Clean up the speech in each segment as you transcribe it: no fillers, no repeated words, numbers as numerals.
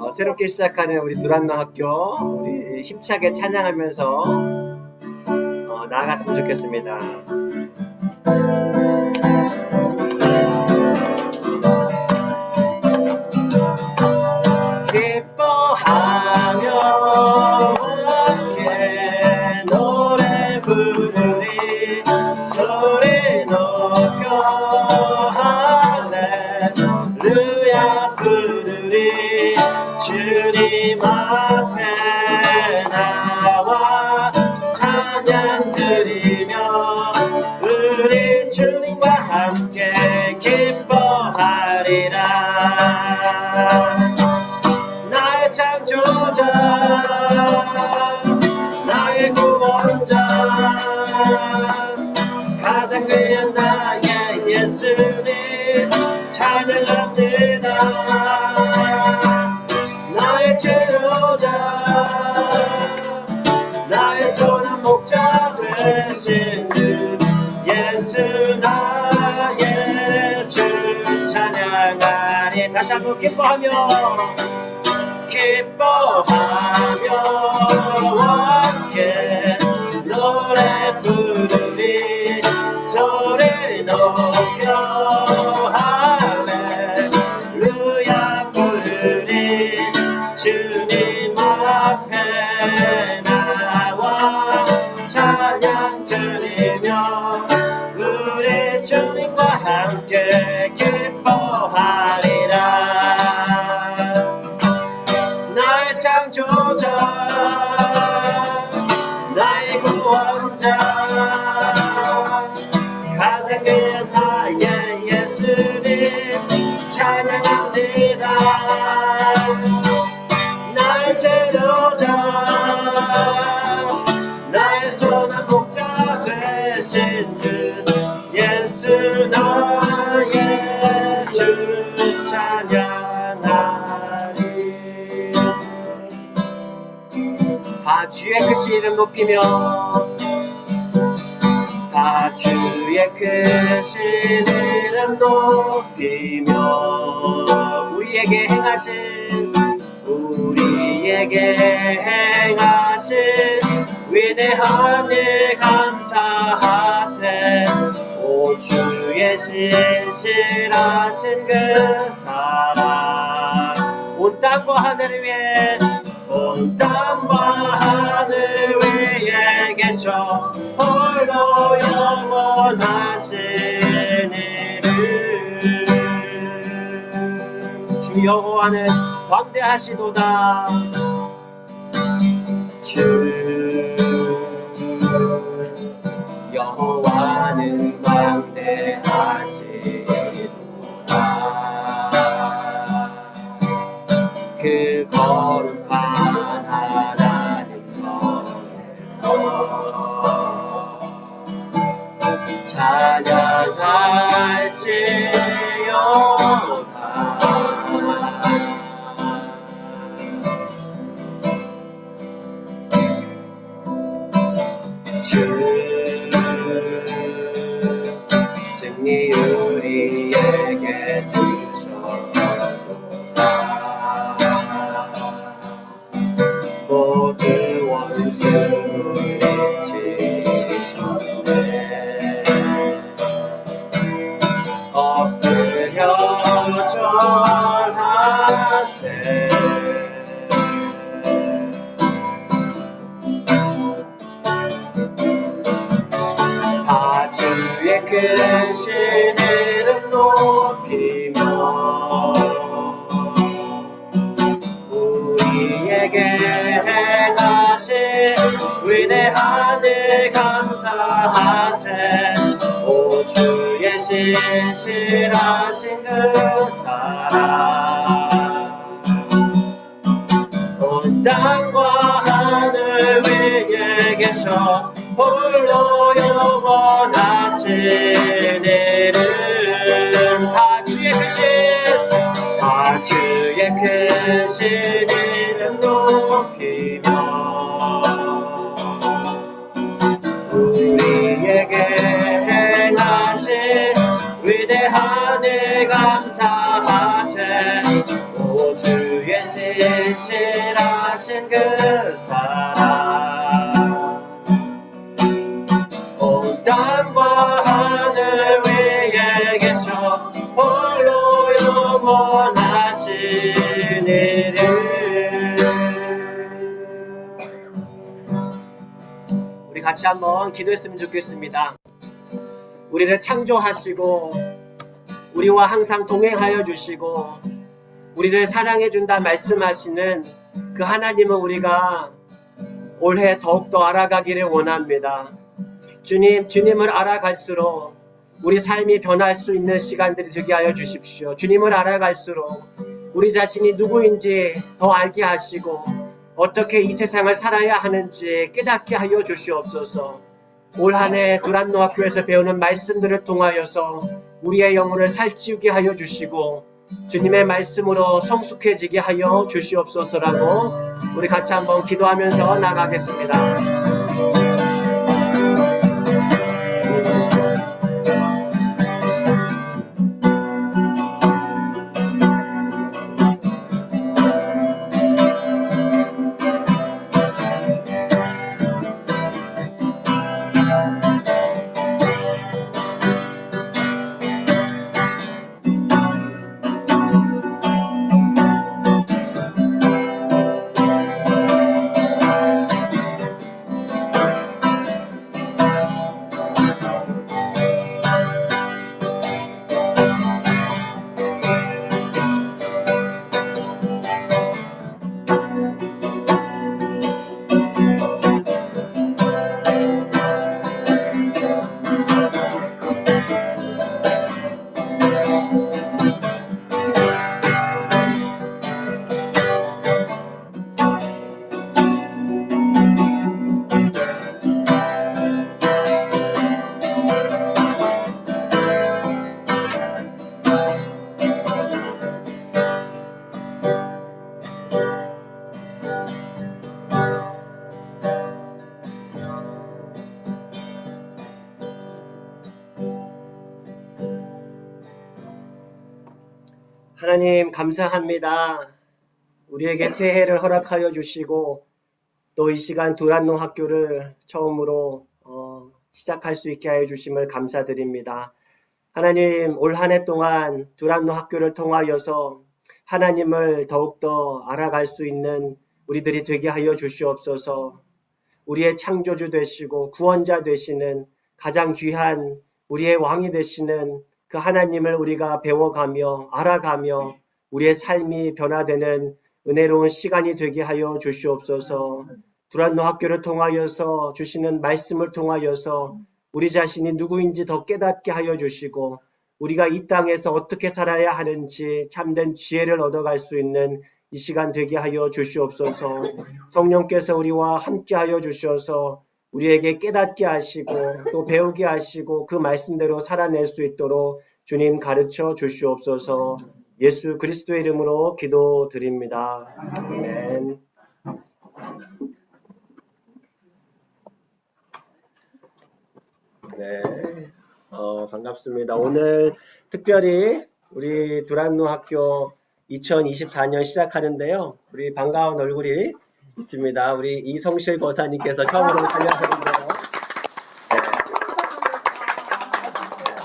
새롭게 시작하는 우리 두란노 학교 우리 힘차게 찬양하면서 나아갔으면 좋겠습니다. 기뻐하며 함께 노래 부르리 소리 높여 할렐루야 부르리 주님 앞에 나와 찬양 드리며 우리 주님과 함께 기뻐하리라. 나의 창조자 나의 구원자 가장 귀한 나의 예수님 찬양합니다. 나의 치료자 나의 선한 목자 되신 주 예수 나의 주 찬양하리. 다시 한번 기뻐하며 함께 노래 부르리 소리 높여 할렐루야 부르리 주님 앞에 나와 찬양 드리며 우리 주님과 함께 기뻐하리라. 나의 창조자 나의 구원자 가장 귀한 나의 예수님 찬양합니다. 나의 제도자 나의 선한 목자 되신 주 예수 나의 주 찬양하리. 다 주의 크신 이름 높이며 다 주의 크신 이름 높이며 우리에게 행하신 위대한 일 감사하세. 오 주의 신실하신 그 사랑 온 땅과 하늘 위에 온 땅과 하늘 위에 계셔 홀로 영원하신 이름. 주 여호와는 광대하시도다. 주 여호와는 광대하시도다. 그 거룩한 하나님 성에서 찬양할지어다. 주 승리 우리에게 주셨도다. 모두 원수 물리치셨네. 엎드려 절하세. 다 주의 크신 이름 높이며 우리에게 행하신 위대한 일 감사하세. 오 주의 신실하신 그 사랑 온 땅과 하늘 위에 계셔 홀로 영원하신 이름. 다 주의 크신 이름 높이며 우리에게 행하신 위대한 일 감사하세. 오 주의 신 그 사랑 온 땅과 하늘 위에 계셔 홀로 영원하시니를. 우리 같이 한번 기도했으면 좋겠습니다. 우리를 창조하시고 우리와 항상 동행하여 주시고 우리를 사랑해 준다 말씀하시는 그 하나님을 우리가 올해 더욱더 알아가기를 원합니다. 주님을 알아갈수록 우리 삶이 변할 수 있는 시간들이 되게 하여 주십시오. 주님을 알아갈수록 우리 자신이 누구인지 더 알게 하시고 어떻게 이 세상을 살아야 하는지 깨닫게 하여 주시옵소서. 올 한 해 두란노 학교에서 배우는 말씀들을 통하여서 우리의 영혼을 살찌우게 하여 주시고 주님의 말씀으로 성숙해지게 하여 주시옵소서라고 우리 같이 한번 기도하면서 나가겠습니다. 하나님 감사합니다. 우리에게 새해를 허락하여 주시고 또 이 시간 두란노 학교를 처음으로 시작할 수 있게 하여 주심을 감사드립니다. 하나님 올 한 해 동안 두란노 학교를 통하여서 하나님을 더욱더 알아갈 수 있는 우리들이 되게 하여 주시옵소서. 우리의 창조주 되시고 구원자 되시는 가장 귀한 우리의 왕이 되시는 그 하나님을 우리가 배워가며 알아가며 우리의 삶이 변화되는 은혜로운 시간이 되게 하여 주시옵소서. 두란노 학교를 통하여서 주시는 말씀을 통하여서 우리 자신이 누구인지 더 깨닫게 하여 주시고 우리가 이 땅에서 어떻게 살아야 하는지 참된 지혜를 얻어갈 수 있는 이 시간 되게 하여 주시옵소서. 성령께서 우리와 함께 하여 주셔서 우리에게 깨닫게 하시고 또 배우게 하시고 그 말씀대로 살아낼 수 있도록 주님 가르쳐 주시옵소서. 예수 그리스도의 이름으로 기도드립니다. 아멘. 네, 반갑습니다. 오늘 특별히 우리 두란노 학교 2024년 시작하는데요. 우리 반가운 얼굴이 있습니다. 우리 이성실 거사님께서 처음으로 참여하셨는데요. 네,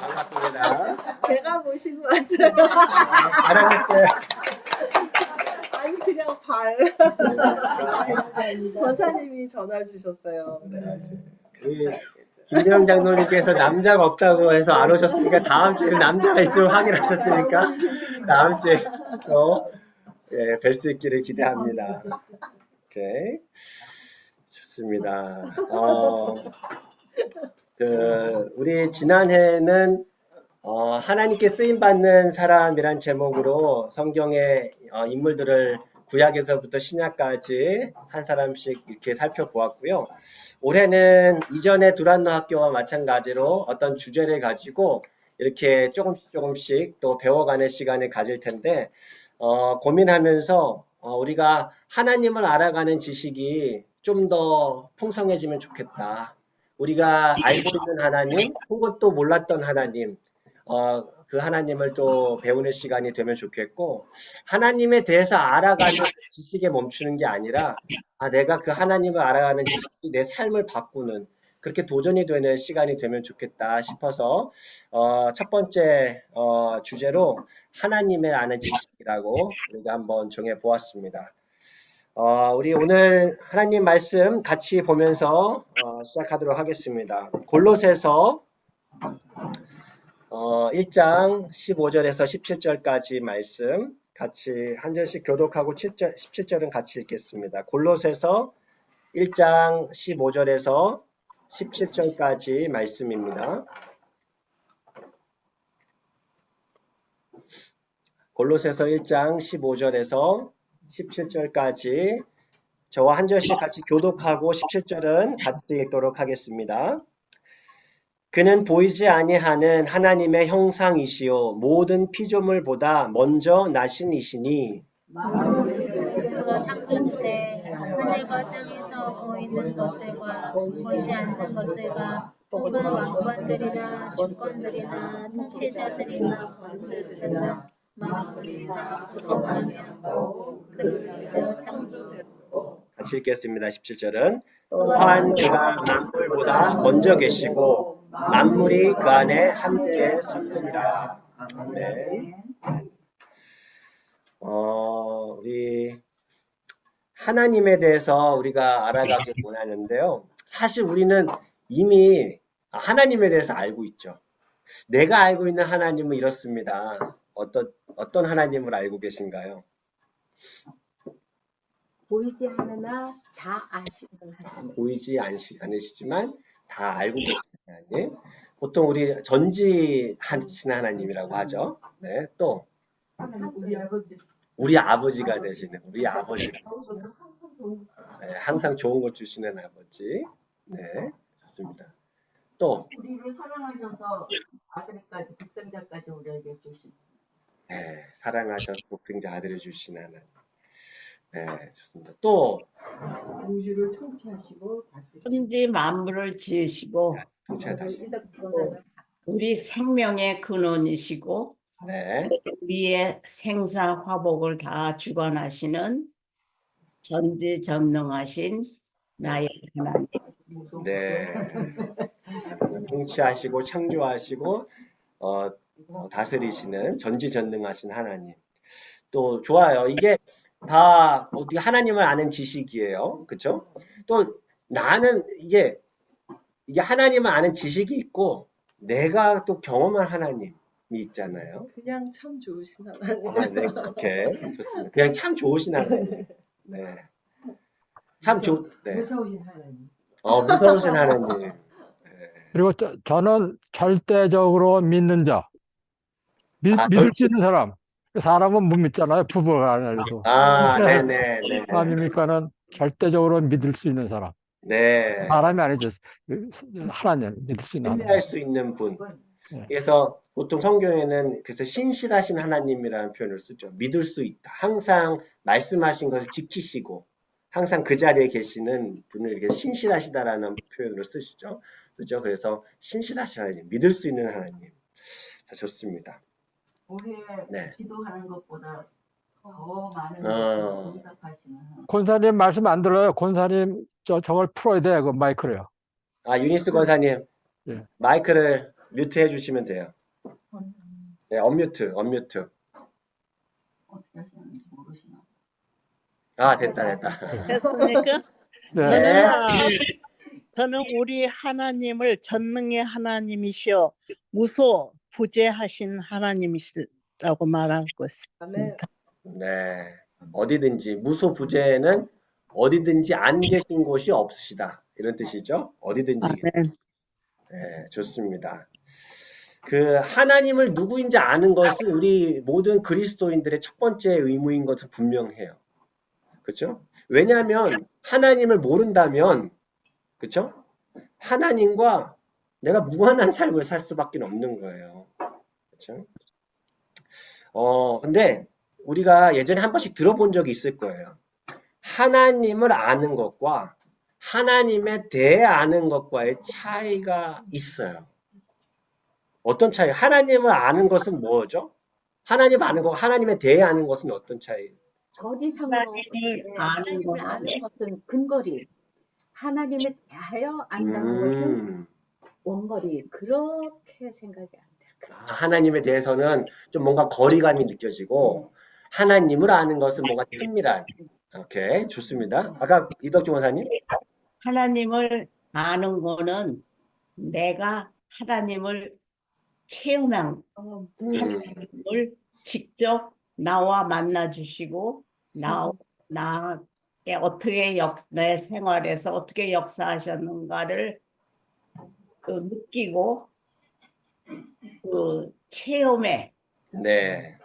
반갑습니다. 제가 모시고 왔어요. 잘하셨어요. 아니 그냥 발. 권사님이 전화를 주셨어요. 네. 우리 김대영 장로님께서 남자가 없다고 해서 안 오셨으니까 다음 주에 남자가 있으면 확인하셨으니까 다음 주에 또 뵐 수 있기를 기대합니다. 오케이. 좋습니다. 우리 지난해는 하나님께 쓰임받는 사람이란 제목으로 성경의 인물들을 구약에서부터 신약까지 한 사람씩 이렇게 살펴보았고요. 올해는 이전의 두란노 학교와 마찬가지로 어떤 주제를 가지고 이렇게 조금씩 또 배워가는 시간을 가질 텐데 고민하면서 우리가 하나님을 알아가는 지식이 좀 더 풍성해지면 좋겠다. 우리가 알고 있는 하나님 혹은 또 몰랐던 하나님 그 하나님을 또 배우는 시간이 되면 좋겠고, 하나님에 대해서 알아가는 지식에 멈추는 게 아니라, 내가 그 하나님을 알아가는 지식이 내 삶을 바꾸는, 그렇게 도전이 되는 시간이 되면 좋겠다 싶어서, 첫 번째, 주제로 하나님을 아는 지식이라고 우리가 한번 정해 보았습니다. 우리 오늘 하나님 말씀 같이 보면서 시작하도록 하겠습니다. 골로새서 1장 15절에서 17절까지 말씀 같이 한 절씩 교독하고 17절은 같이 읽겠습니다. 골로새서 1장 15절에서 17절까지 말씀입니다. 골로새서 1장 15절에서 17절까지 저와 한 절씩 같이 교독하고 17절은 같이 읽도록 하겠습니다. 그는 보이지 아니하는 하나님의 형상이시요 모든 피조물보다 먼저 나신 이시니 그가 창조될 하늘과 땅에서 보이는 것들과 보이지 않는 것들과 모든 왕권들이나 주권들이나 통치자들이나 권세들이나 만물이 다 그것하며 그를 창조되었고 같이 읽겠습니다. 17절은 또한 그가 만물보다 먼저 계시고 만물이 그 안에 함께 섰느니라. 아멘. 우리 하나님에 대해서 우리가 알아가길 원하는데요. 사실 우리는 이미 하나님에 대해서 알고 있죠. 내가 알고 있는 하나님은 이렇습니다. 어떤 하나님을 알고 계신가요? 보이지 않으나 다 아시는 하나님. 보이지 않으시지만 다 알고 계시는 하나님. 보통 우리 전지하시는 하나님이라고 하죠. 네, 또 우리 아버지가 되시는 우리 아버지. 네, 항상 좋은 것 주시는 아버지. 네, 좋습니다. 또 우리를 사랑하셔서 아들까지 독생자까지 우리에게 주신. 네, 사랑하셔서 독생자 아들을 주신 하나님. 네, 좋습니다. 또 우주를 통치하시고 다스리시고 천지 만물을 지으시고 통치하다시. 우리 생명의 근원이시고 네, 우리의 생사 화복을 다 주관하시는 전지전능하신 나의 하나님. 네. 통치하시고 창조하시고 다스리시는 전지전능하신 하나님. 또 좋아요. 이게 다 어떻게 하나님을 아는 지식이에요. 그렇죠? 또 나는 이게 하나님을 아는 지식이 있고 내가 또 경험한 하나님이 있잖아요. 그냥 참 좋으신 하나님. 네, 오케이. 좋습니다. 그냥 참 좋으신 하나님. 네. 참 네. 무서우신 하나님. 무서우신 하나님. 네. 그리고 저는 절대적으로 믿는 자, 믿을 수 있는 사람. 사람은 못 믿잖아요. 부부가 아니라도. 네네. 하나님이니까는 절대적으로 믿을 수 있는 사람. 네. 사람이 아니죠. 하나님 믿을 수 있는 신뢰할 하나님. 수 있는 분. 네. 그래서 보통 성경에는 그래서 신실하신 하나님이라는 표현을 쓰죠. 믿을 수 있다. 항상 말씀하신 것을 지키시고 항상 그 자리에 계시는 분을 이렇게 신실하시다라는 표현을 쓰죠. 그래서 신실하신 하나님, 믿을 수 있는 하나님. 자, 좋습니다. 우리의 네. 기도하는 것보다 더 많은 어. 것을 응답하시는 하나님. 권사님 말씀 안 들어요. 권사님 저걸 풀어야 돼. 그 마이크로요. 유니스 권사님, 예. 마이크를 뮤트 해주시면 돼요. 네, 언뮤트. 어떻게 하시는지 모르시나. 됐다. 됐습니까? 네. 저는 우리 하나님을 전능의 하나님이시여 무소부재하신 하나님이시라고 말하고 있습니다. 아멘. 네. 어디든지 무소부재는 어디든지 안 계신 곳이 없으시다. 이런 뜻이죠. 어디든지. 아멘. 네, 좋습니다. 그 하나님을 누구인지 아는 것은 우리 모든 그리스도인들의 첫 번째 의무인 것은 분명해요. 그렇죠? 왜냐하면 하나님을 모른다면 그렇죠? 하나님과 내가 무한한 삶을 살 수밖에 없는 거예요. 그렇죠? 근데 우리가 예전에 한 번씩 들어본 적이 있을 거예요. 하나님을 아는 것과 하나님에 대해 아는 것과의 차이가 있어요. 어떤 차이? 하나님을 아는 것은 뭐죠? 하나님 아는 거, 하나님에 대해 아는 것은 어떤 차이? 거리상으로 하나님을 네, 아는 하나님을 거는 아는 것은 근거리, 하나님에 대하여 안다는 것은 원거리. 그렇게 생각이 안 돼요. 하나님에 대해서는 좀 뭔가 거리감이 느껴지고 하나님을 아는 것은 뭔가 친밀한. 오케이, 좋습니다. 아까 이덕주 원사님? 하나님을 아는 거는 내가 하나님을 체험한 음, 걸 직접 나와 만나 주시고 나에 어떻게 내 생활에서 어떻게 역사하셨는가를 느끼고 그 체험에 네,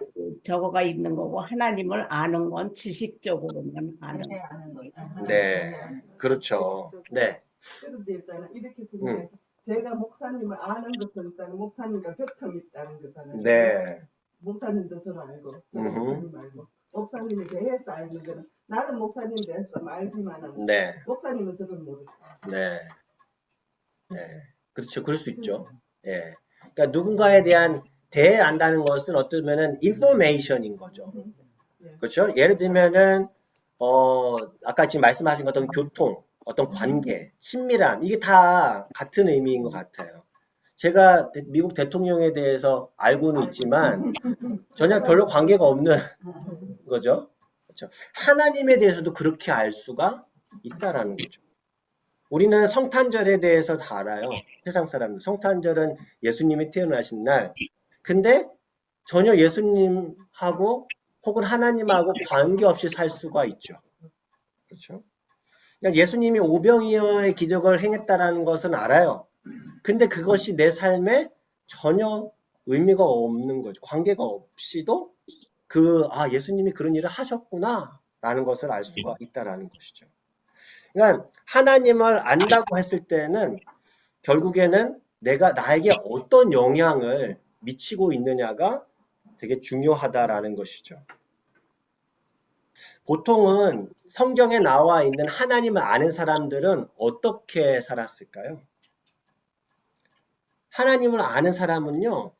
저거가 있는 거고 하나님을 아는 건 지식적으로만 아는 대해 아는 거. 네, 그렇죠. 네, 그런데 있잖아. 이렇게 생각해서 제가 목사님을 아는 것은 있잖아. 목사님과 교통이 있다는 거잖아요. 네, 목사님도 저를 알고, 저는 음흠. 목사님 알고. 목사님에 대해서 알는 거는 나는 목사님에 대해서 좀 알지만은 네, 목사님은 저를 모르죠. 네, 네. 그렇죠. 그럴 수 있죠. 예. 그러니까 누군가에 대한 대해 안다는 것은 어쩌면은 인포메이션인 거죠. 그렇죠? 예를 들면은 아까 지금 말씀하신 어떤 교통, 어떤 관계, 친밀함 이게 다 같은 의미인 것 같아요. 제가 미국 대통령에 대해서 알고는 있지만 전혀 별로 관계가 없는 거죠. 그렇죠? 하나님에 대해서도 그렇게 알 수가 있다라는 거죠. 우리는 성탄절에 대해서 다 알아요. 세상 사람들. 성탄절은 예수님이 태어나신 날. 근데 전혀 예수님하고 혹은 하나님하고 관계없이 살 수가 있죠. 그렇죠? 그러니까 예수님이 오병이어의 기적을 행했다라는 것은 알아요. 근데 그것이 내 삶에 전혀 의미가 없는 거죠. 관계가 없이도 예수님이 그런 일을 하셨구나 라는 것을 알 수가 있다라는 것이죠. 그러니까 하나님을 안다고 했을 때는 결국에는 내가 나에게 어떤 영향을 미치고 있느냐가 되게 중요하다라는 것이죠. 보통은 성경에 나와 있는 하나님을 아는 사람들은 어떻게 살았을까요? 하나님을 아는 사람은요,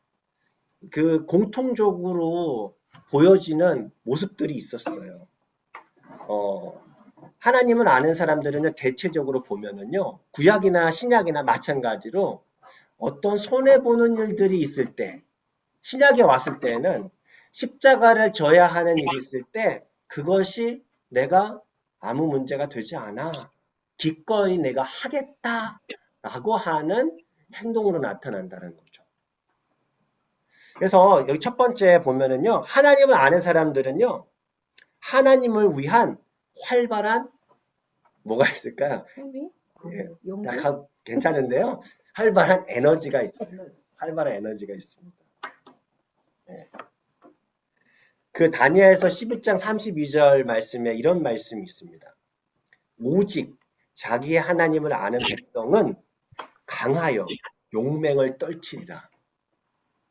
그 공통적으로 보여지는 모습들이 있었어요. 하나님을 아는 사람들은 대체적으로 보면은요, 구약이나 신약이나 마찬가지로 어떤 손해보는 일들이 있을 때, 신약에 왔을 때는 십자가를 져야 하는 일이 있을 때 그것이 내가 아무 문제가 되지 않아. 기꺼이 내가 하겠다라고 하는 행동으로 나타난다는 거죠. 그래서 여기 첫 번째 보면은요, 하나님을 아는 사람들은요, 하나님을 위한 활발한 뭐가 있을까요? 예, 용기? 괜찮은데요. 활발한 에너지가 있어요. 활발한 에너지가 있습니다. 네. 그 다니엘서 11장 32절 말씀에 이런 말씀이 있습니다. 오직 자기의 하나님을 아는 백성은 강하여 용맹을 떨치리라.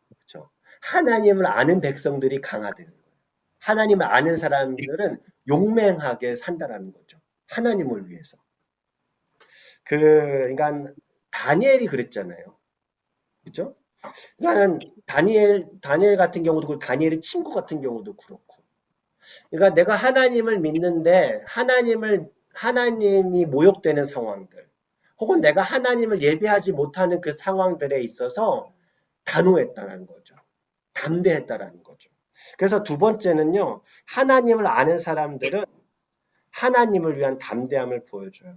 그렇죠? 하나님을 아는 백성들이 강하다는 거예요. 하나님을 아는 사람들은 용맹하게 산다라는 거죠. 하나님을 위해서. 그러니까 다니엘이 그랬잖아요. 그렇죠? 그러니까 다니엘 같은 경우도 그렇고 다니엘의 친구 같은 경우도 그렇고. 그러니까 내가 하나님을 믿는데 하나님이 모욕되는 상황들, 혹은 내가 하나님을 예배하지 못하는 그 상황들에 있어서 단호했다는 거죠. 담대했다라는 거죠. 그래서 두 번째는요, 하나님을 아는 사람들은 하나님을 위한 담대함을 보여줘요.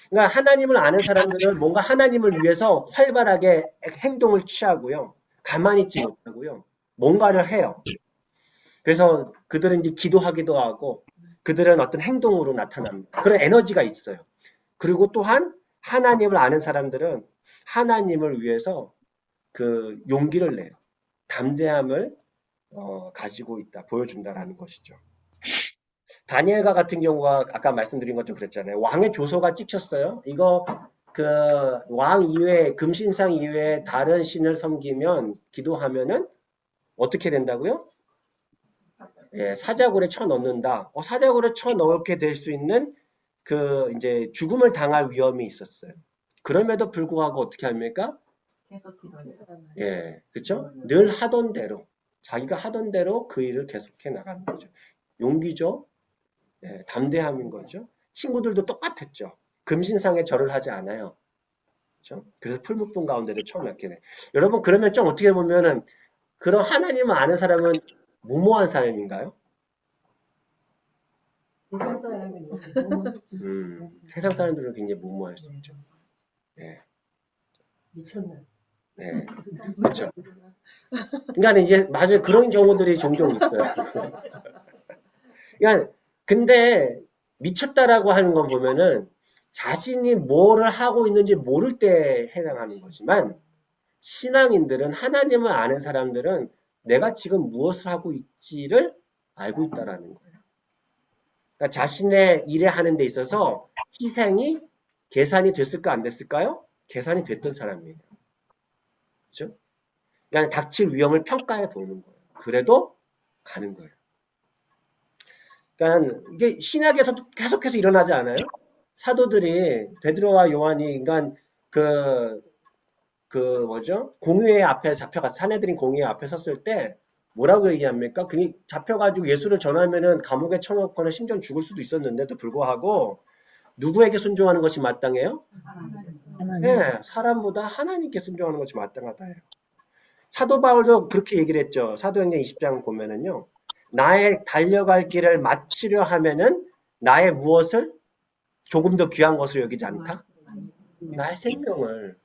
그러니까 하나님을 아는 사람들은 뭔가 하나님을 위해서 활발하게 행동을 취하고요. 가만히 있지 못하고요. 뭔가를 해요. 그래서 그들은 이제 기도하기도 하고 그들은 어떤 행동으로 나타납니다. 그런 에너지가 있어요. 그리고 또한 하나님을 아는 사람들은 하나님을 위해서 그 용기를 내요. 담대함을 가지고 있다, 보여준다라는 것이죠. 다니엘과 같은 경우가 아까 말씀드린 것도 그랬잖아요. 왕의 조서가 찍혔어요. 이거 그 왕 이외에 금신상 이외에 다른 신을 섬기면 기도하면은 어떻게 된다고요? 예, 사자굴에 쳐넣는다. 사자굴에 쳐넣게 될 수 있는 그 이제 죽음을 당할 위험이 있었어요. 그럼에도 불구하고 어떻게 합니까? 예, 그렇죠? 늘 하던 대로 자기가 하던 대로 그 일을 계속해 나가는 거죠. 용기죠. 예, 담대함인 거죠. 친구들도 똑같았죠. 금신상에 절을 하지 않아요. 그렇죠? 그래서 풀무분 가운데를 처음 낳게 돼. 여러분 그러면 좀 어떻게 보면은 그런 하나님을 아는 사람은 무모한 사람인가요? 세상 사람들은 굉장히 무모할 수 있죠. 예. 미쳤나? 네. 그렇죠. 그러니까 이제 맞아요. 그런 경우들이 종종 있어요. 그러니까 근데 미쳤다라고 하는 건 보면은 자신이 뭐를 하고 있는지 모를 때 해당하는 거지만 신앙인들은 하나님을 아는 사람들은 내가 지금 무엇을 하고 있지를 알고 있다라는 거예요. 그러니까 자신의 일에 하는 데 있어서 희생이 계산이 됐을까 안 됐을까요? 계산이 됐던 사람이에요. 그렇죠? 그러니까 닥칠 위험을 평가해 보는 거예요. 그래도 가는 거예요. 그러니까 이게 신약에서도 계속해서 일어나지 않아요? 사도들이 베드로와 요한이 그러니까 그 뭐죠? 공회 앞에 잡혀가서 사내들인 공회 앞에 섰을 때 뭐라고 얘기합니까? 그게 잡혀가지고 예수를 전하면은 감옥에 쳐넣거나 심지어 죽을 수도 있었는데도 불구하고 누구에게 순종하는 것이 마땅해요? 네, 사람보다 하나님께 순종하는 것이 마땅하다 해요. 사도 바울도 그렇게 얘기를 했죠. 사도행전 20장 보면은요. 나의 달려갈 길을 마치려 하면은 나의 무엇을 조금 더 귀한 것을 여기지 않다? 나의 생명을.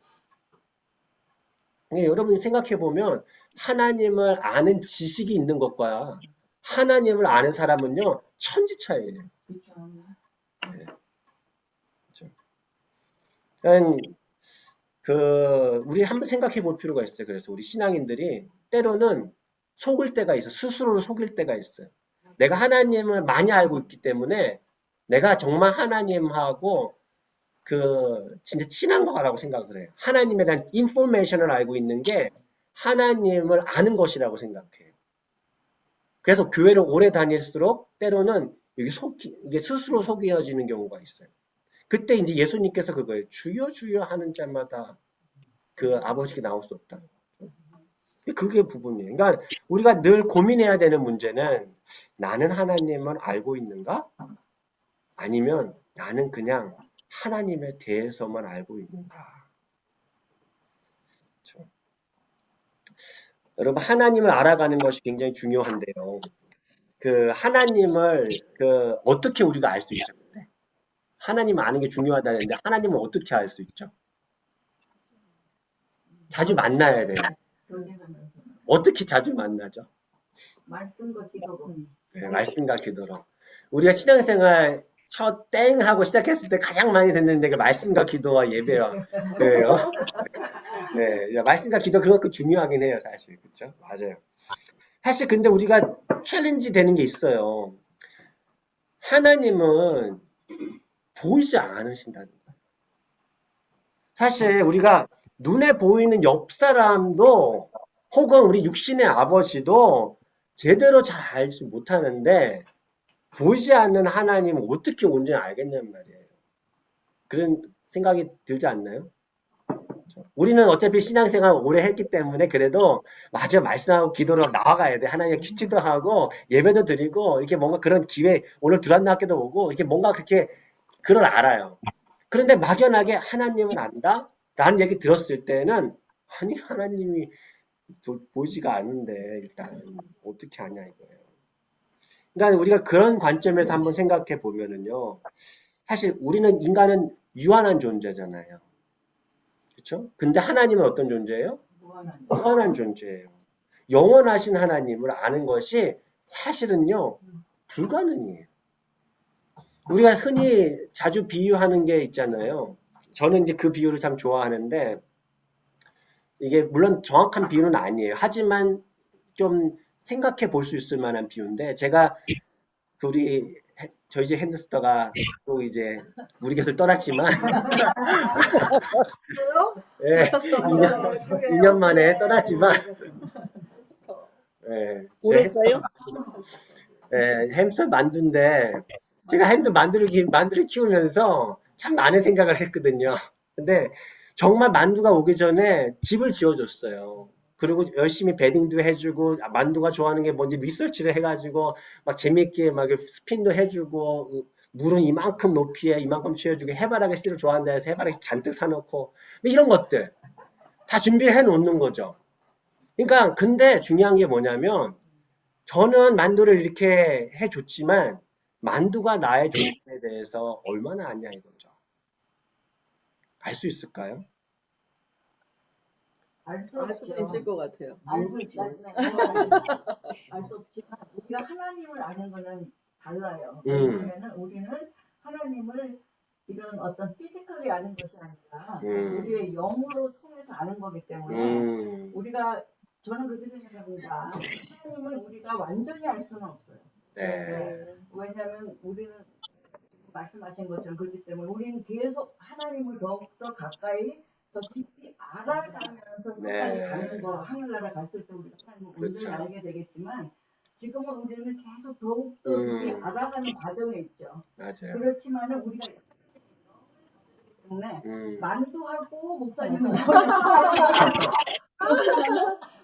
여러분이 생각해 보면 하나님을 아는 지식이 있는 것과 하나님을 아는 사람은요 천지 차이예요. 네. 그렇죠. 우리 한번 생각해 볼 필요가 있어요. 그래서 우리 신앙인들이 때로는 속을 때가 있어. 스스로를 속일 때가 있어요. 내가 하나님을 많이 알고 있기 때문에 내가 정말 하나님하고 진짜 친한 거라고 생각을 해요. 하나님에 대한 인포메이션을 알고 있는 게 하나님을 아는 것이라고 생각해요. 그래서 교회를 오래 다닐수록 때로는 이게 스스로 속여지는 경우가 있어요. 그때 이제 예수님께서 그거예요. 주여 주여 하는 자마다 그 아버지께 나올 수 없다. 그게 부분이에요. 그러니까 우리가 늘 고민해야 되는 문제는 나는 하나님을 알고 있는가? 아니면 나는 그냥 하나님에 대해서만 알고 있는가? 그렇죠? 여러분 하나님을 알아가는 것이 굉장히 중요한데요. 하나님을 어떻게 우리가 알 수 있죠? 하나님을 아는 게 중요하다는데 하나님을 어떻게 알 수 있죠? 자주 만나야 돼요. 어떻게 자주 만나죠? 말씀과 기도로. 네, 말씀과 기도로. 우리가 신앙생활 첫 땡 하고 시작했을 때 가장 많이 듣는 게 말씀과 기도와 예배예요. 네, 말씀과 기도 그만큼 중요하긴 해요, 사실. 그렇죠? 맞아요. 사실 근데 우리가 챌린지 되는 게 있어요. 하나님은 보이지 않으신다는 거예요. 사실 우리가 눈에 보이는 옆 사람도 혹은 우리 육신의 아버지도 제대로 잘 알지 못하는데 보이지 않는 하나님은 어떻게 온전히 알겠냔 말이에요. 그런 생각이 들지 않나요? 우리는 어차피 신앙생활 오래 했기 때문에 그래도 맞아 말씀하고 기도로 나아가야 돼. 하나님의 퀴즈도 하고 예배도 드리고 이렇게 뭔가 그런 기회 오늘 두란노 학교도 오고 이렇게 뭔가 그렇게 그걸 알아요. 그런데 막연하게 하나님을 안다? 라는 얘기 들었을 때는 아니 하나님이 보이지가 않는데 일단 어떻게 아냐 이거예요. 그러니까 우리가 그런 관점에서 한번 생각해 보면은요. 사실 우리는 인간은 유한한 존재잖아요. 그렇죠? 근데 하나님은 어떤 존재예요? 무한한 존재예요. 영원하신 하나님을 아는 것이 사실은요. 불가능해요. 우리가 흔히 자주 비유하는 게 있잖아요. 저는 이제 그 비유를 참 좋아하는데 이게 물론 정확한 비유는 아니에요. 하지만 좀 생각해 볼 수 있을 만한 비유인데 제가 저희 집 핸드스터가 또 이제 우리 곁을 떠났지만 예, 2년 만에 떠났지만 예, 울었어요? 햄스터 만두인데 제가 만두를 키우면서 참 많은 생각을 했거든요. 근데 정말 만두가 오기 전에 집을 지어줬어요. 그리고 열심히 베딩도 해주고, 만두가 좋아하는 게 뭔지 리서치를 해가지고, 막 재밌게 막 스핀도 해주고, 물은 이만큼 높이에 이만큼 채워주고, 해바라기 씨를 좋아한다 해서 해바라기 잔뜩 사놓고, 이런 것들 다 준비를 해 놓는 거죠. 그러니까, 근데 중요한 게 뭐냐면, 저는 만두를 이렇게 해줬지만, 만두가 나의 존재에 대해서 얼마나 아냐 이거죠. 알 수 있을까요? 알 수는 있을 것 같아요. 알 수 없지만 우리가 하나님을 아는 거는 달라요. 왜냐하면 우리는 하나님을 이런 어떤 피지컬이 아는 것이 아니라 우리의 영으로 통해서 아는 거기 때문에 우리가 저는 그렇게 생각합니다. 하나님을 우리가 완전히 알 수는 없어요. 네. 왜냐하면 우리는 말씀하신 것처럼 그렇기 때문에 우리는 계속 하나님을 더욱더 가까이 더 깊이 알아가면서 끝까지 가는 거. 하늘나라 갔을 때 우리가 하나님을 온전히 그렇죠. 알게 되겠지만 지금은 우리는 계속 더욱더 깊이 알아가는 과정에 있죠. 맞아요. 그렇지만은 우리가 때문에 만두하고 목사님은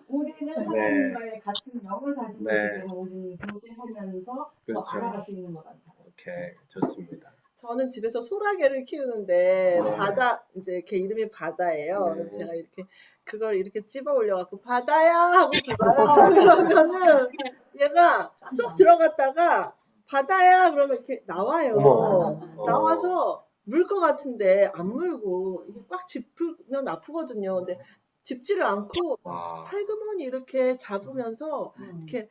우리는 하나님과의 같은 영을 가지고 있기 때문에 우리는 교제하면서 더 알아갈 수 있는 것 같아요. 오케이, 좋습니다. 저는 집에서 소라게를 키우는데 바다 이제 걔 이름이 바다예요. 그래서 제가 이렇게 그걸 이렇게 찝어 올려갖고 바다야 하고 불러요. 그러면은 얘가 쏙 들어갔다가 바다야 그러면 이렇게 나와요. 어머. 나와서 물 것 같은데 안 물고 이게 꽉 짚으면 아프거든요. 근데 짚지를 않고 살그머니 이렇게 잡으면서 이렇게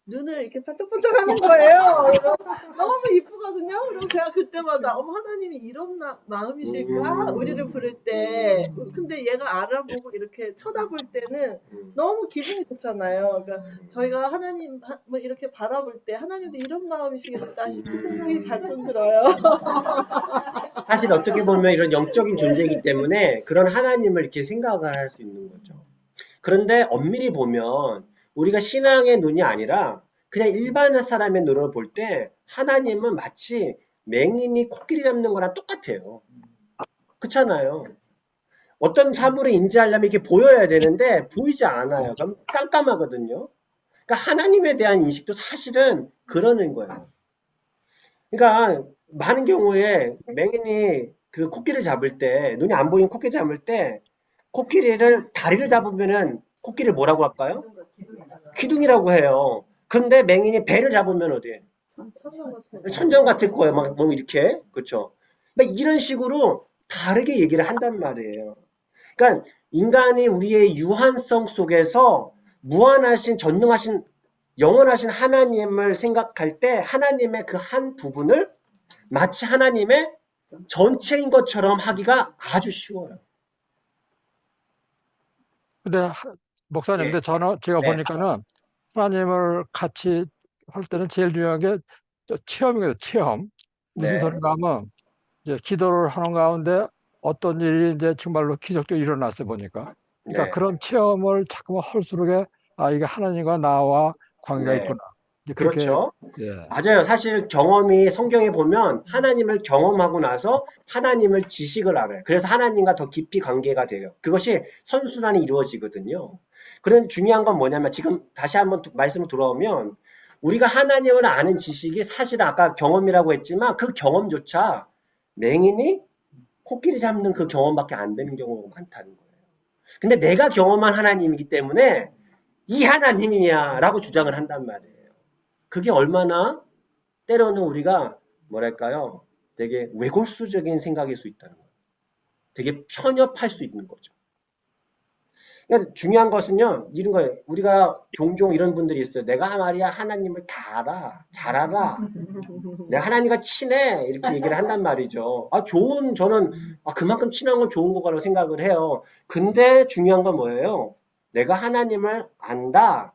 눈을 이렇게 반짝반짝 하는 거예요. 그래서 너무 이쁘거든요. 그럼 제가 그때마다 어머 하나님이 이런 마음이실까? 우리를 부를 때. 근데 얘가 알아보고 이렇게 쳐다볼 때는 너무 기분이 좋잖아요. 그러니까 저희가 하나님을 이렇게 바라볼 때 하나님도 이런 마음이시겠다 싶은 생각이 가끔 들어요. 사실 어떻게 보면 이런 영적인 존재이기 때문에 그런 하나님을 이렇게 생각을 할 수 있는 거죠. 그런데 엄밀히 보면 우리가 신앙의 눈이 아니라 그냥 일반 사람의 눈으로 볼 때 하나님은 마치 맹인이 코끼리 잡는 거랑 똑같아요. 그렇잖아요. 어떤 사물을 인지하려면 이게 보여야 되는데 보이지 않아요. 그럼 깜깜하거든요. 그러니까 하나님에 대한 인식도 사실은 그러는 거예요. 그러니까 많은 경우에 맹인이 그 코끼리를 잡을 때 눈이 안 보이는 코끼리 잡을 때 코끼리를 다리를 잡으면은 코끼리를 뭐라고 할까요? 기둥이라고 해요. 그런데 맹인이 배를 잡으면 어디에? 천정 같을 거예요. 막 뭐 이렇게. 그렇죠? 이런 식으로 다르게 얘기를 한단 말이에요. 그러니까 인간이 우리의 유한성 속에서 무한하신 전능하신 영원하신 하나님을 생각할 때 하나님의 그 한 부분을 마치 하나님의 전체인 것처럼 하기가 아주 쉬워요. 근데 목사님, 근데 제가 보니까는 하나님을 같이 할 때는 제일 중요한 게 체험이거든요. 체험. 무슨 소리가 하면 이제 기도를 하는 가운데 어떤 일이 이제 정말로 기적적으로 일어났어요, 보니까. 그러니까 그런 체험을 자꾸만 할수록 이게 하나님과 나와 관계가 있구나. 그렇게, 그렇죠. 맞아요. 사실 경험이 성경에 보면 하나님을 경험하고 나서 하나님을 지식을 알아요. 그래서 하나님과 더 깊이 관계가 돼요. 그것이 선순환이 이루어지거든요. 그런 중요한 건 뭐냐면 지금 다시 한번 말씀을 돌아오면 우리가 하나님을 아는 지식이 사실은 아까 경험이라고 했지만 그 경험조차 맹인이 코끼리 잡는 그 경험밖에 안 되는 경우가 많다는 거예요. 근데 내가 경험한 하나님이기 때문에 이 하나님이야 라고 주장을 한단 말이에요. 그게 얼마나 때로는 우리가 뭐랄까요? 되게 외골수적인 생각일 수 있다는 거예요. 되게 편협할 수 있는 거죠. 그러니까 중요한 것은요. 이런 거예요. 우리가 종종 이런 분들이 있어요. 내가 말이야 하나님을 다 알아. 잘 알아. 내가 하나님과 친해. 이렇게 얘기를 한단 말이죠. 저는 그만큼 친한 건 좋은 거라고 생각을 해요. 근데 중요한 건 뭐예요? 내가 하나님을 안다.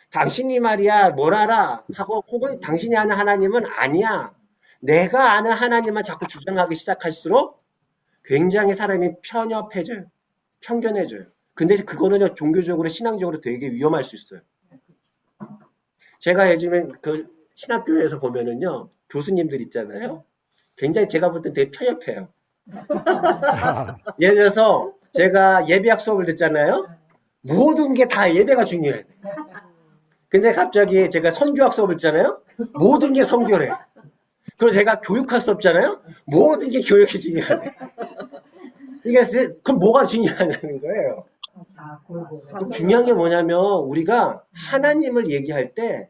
당신이 말이야 뭘 알아 하고 혹은 당신이 아는 하나님은 아니야. 내가 아는 하나님만 자꾸 주장하기 시작할수록 굉장히 사람이 편협해져요. 편견해져요. 근데 그거는 종교적으로 신앙적으로 되게 위험할 수 있어요. 제가 요즘에 그 신학교에서 보면은요 교수님들 있잖아요. 굉장히 제가 볼 때 되게 편협해요. 예를 들어서 제가 예배학 수업을 듣잖아요. 모든 게 다 예배가 중요해. 근데 갑자기 제가 선교학 수업을 듣잖아요. 모든 게 선교래. 그리고 제가 교육학 수업 듣잖아요. 모든 게 교육이 중요하네. 이게 그럼 뭐가 중요하냐는 거예요. 중요한 게 뭐냐면 우리가 하나님을 얘기할 때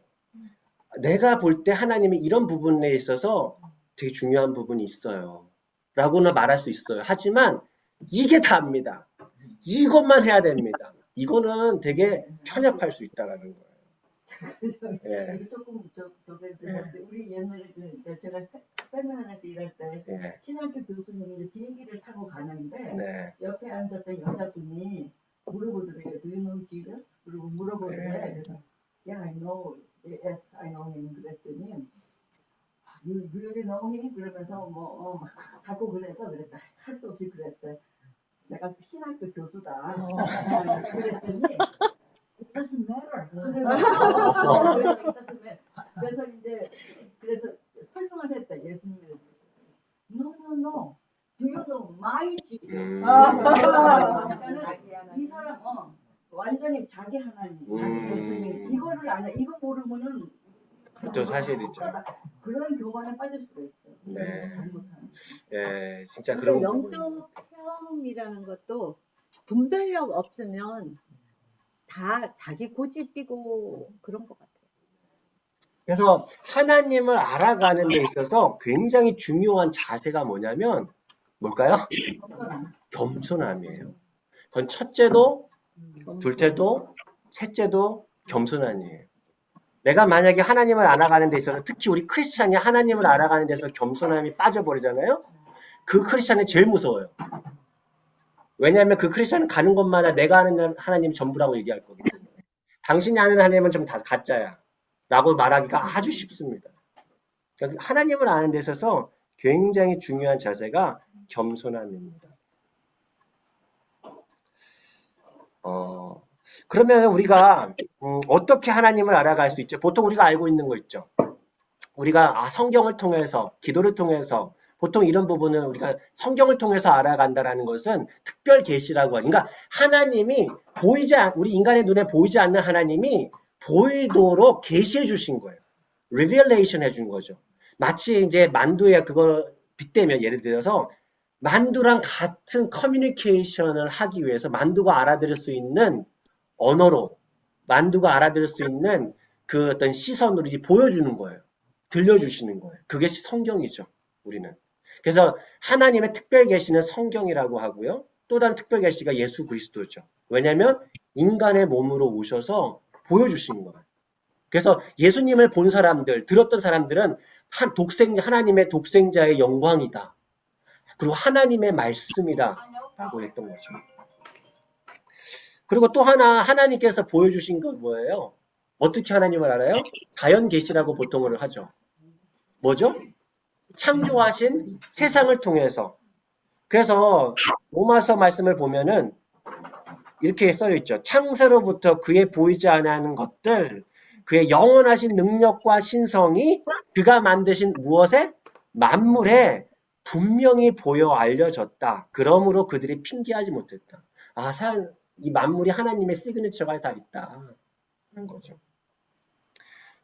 내가 볼 때 하나님이 이런 부분에 있어서 되게 중요한 부분이 있어요. 라고는 말할 수 있어요. 하지만 이게 다입니다. 이것만 해야 됩니다. 이거는 되게 편협할 수 있다라는 거예요. 예. 조금 저게 우리 옛날에 제가 세미나에서 일할 때 예. 신학교 교수님이 비행기를 타고 가는데 네. 옆에 앉았던 여자분이 물어보더래요. Do you know Jesus? 그리고 물어보더래. 그래서 Yeah, I know. Yes, I know him. 그랬더니 You really know him? 그러면서 자꾸 그래서 그랬다. 할 수 없이 그랬대. 내가 신학교 교수다. 그랬더니 It doesn't matter. 그래서 이제 그래서 설명을 했다. 예수님에 대해서. No, no, no. Do you know my Jesus? 이 사람 완전히 자기 하나님, 자기 예수님 이거를 안 해. 이거 모르면은 또 사실이죠. 그런 교만에 빠질 수가 있죠. 네. 잘못하면. 예, 진짜 근데 그런 영적 체험이라는 것도 분별력 없으면 다 자기 고집이고 그런 것 같아요. 그래서 하나님을 알아가는 데 있어서 굉장히 중요한 자세가 뭐냐면 뭘까요? 겸손함이에요. 그건 첫째도, 둘째도, 셋째도 겸손함이에요. 내가 만약에 하나님을 알아가는 데 있어서 특히 우리 크리스찬이 하나님을 알아가는 데서 겸손함이 빠져버리잖아요. 그 크리스찬이 제일 무서워요. 왜냐하면 그 크리스찬은 가는 곳마다 내가 아는 하나님이 전부라고 얘기할 거기 때문에. 당신이 아는 하나님은 좀 다 가짜야. 라고 말하기가 아주 쉽습니다. 그러니까 하나님을 아는 데 있어서 굉장히 중요한 자세가 겸손함입니다. 그러면 우리가 어떻게 하나님을 알아갈 수 있죠? 보통 우리가 알고 있는 거 있죠. 우리가 성경을 통해서, 기도를 통해서 보통 이런 부분은 우리가 성경을 통해서 알아간다라는 것은 특별 계시라고 하죠. 그러니까 하나님이 우리 인간의 눈에 보이지 않는 하나님이 보이도록 계시해 주신 거예요. 리빌레이션 해준 거죠. 마치 이제 만두에 그걸 빗대면 예를 들어서 만두랑 같은 커뮤니케이션을 하기 위해서 만두가 알아들을 수 있는 언어로 만두가 알아들을 수 있는 그 어떤 시선으로 이제 보여주는 거예요. 들려주시는 거예요. 그게 성경이죠. 우리는. 그래서 하나님의 특별 계시는 성경이라고 하고요. 또 다른 특별 계시가 예수 그리스도죠. 왜냐하면 인간의 몸으로 오셔서 보여주시는 거예요. 그래서 예수님을 본 사람들, 들었던 사람들은 하나님의 독생자의 영광이다. 그리고 하나님의 말씀이다. 라고 했던 거죠. 그리고 또 하나 하나님께서 보여주신 건 뭐예요? 어떻게 하나님을 알아요? 자연 계시라고 보통을 하죠. 뭐죠? 창조하신 세상을 통해서. 그래서 로마서 말씀을 보면은 이렇게 써져 있죠. 창세로부터 그의 보이지 않는 것들, 그의 영원하신 능력과 신성이 그가 만드신 무엇에? 만물에 분명히 보여 알려졌다. 그러므로 그들이 핑계하지 못했다. 이 만물이 하나님의 시그니처가 다 있다. 하는 거죠.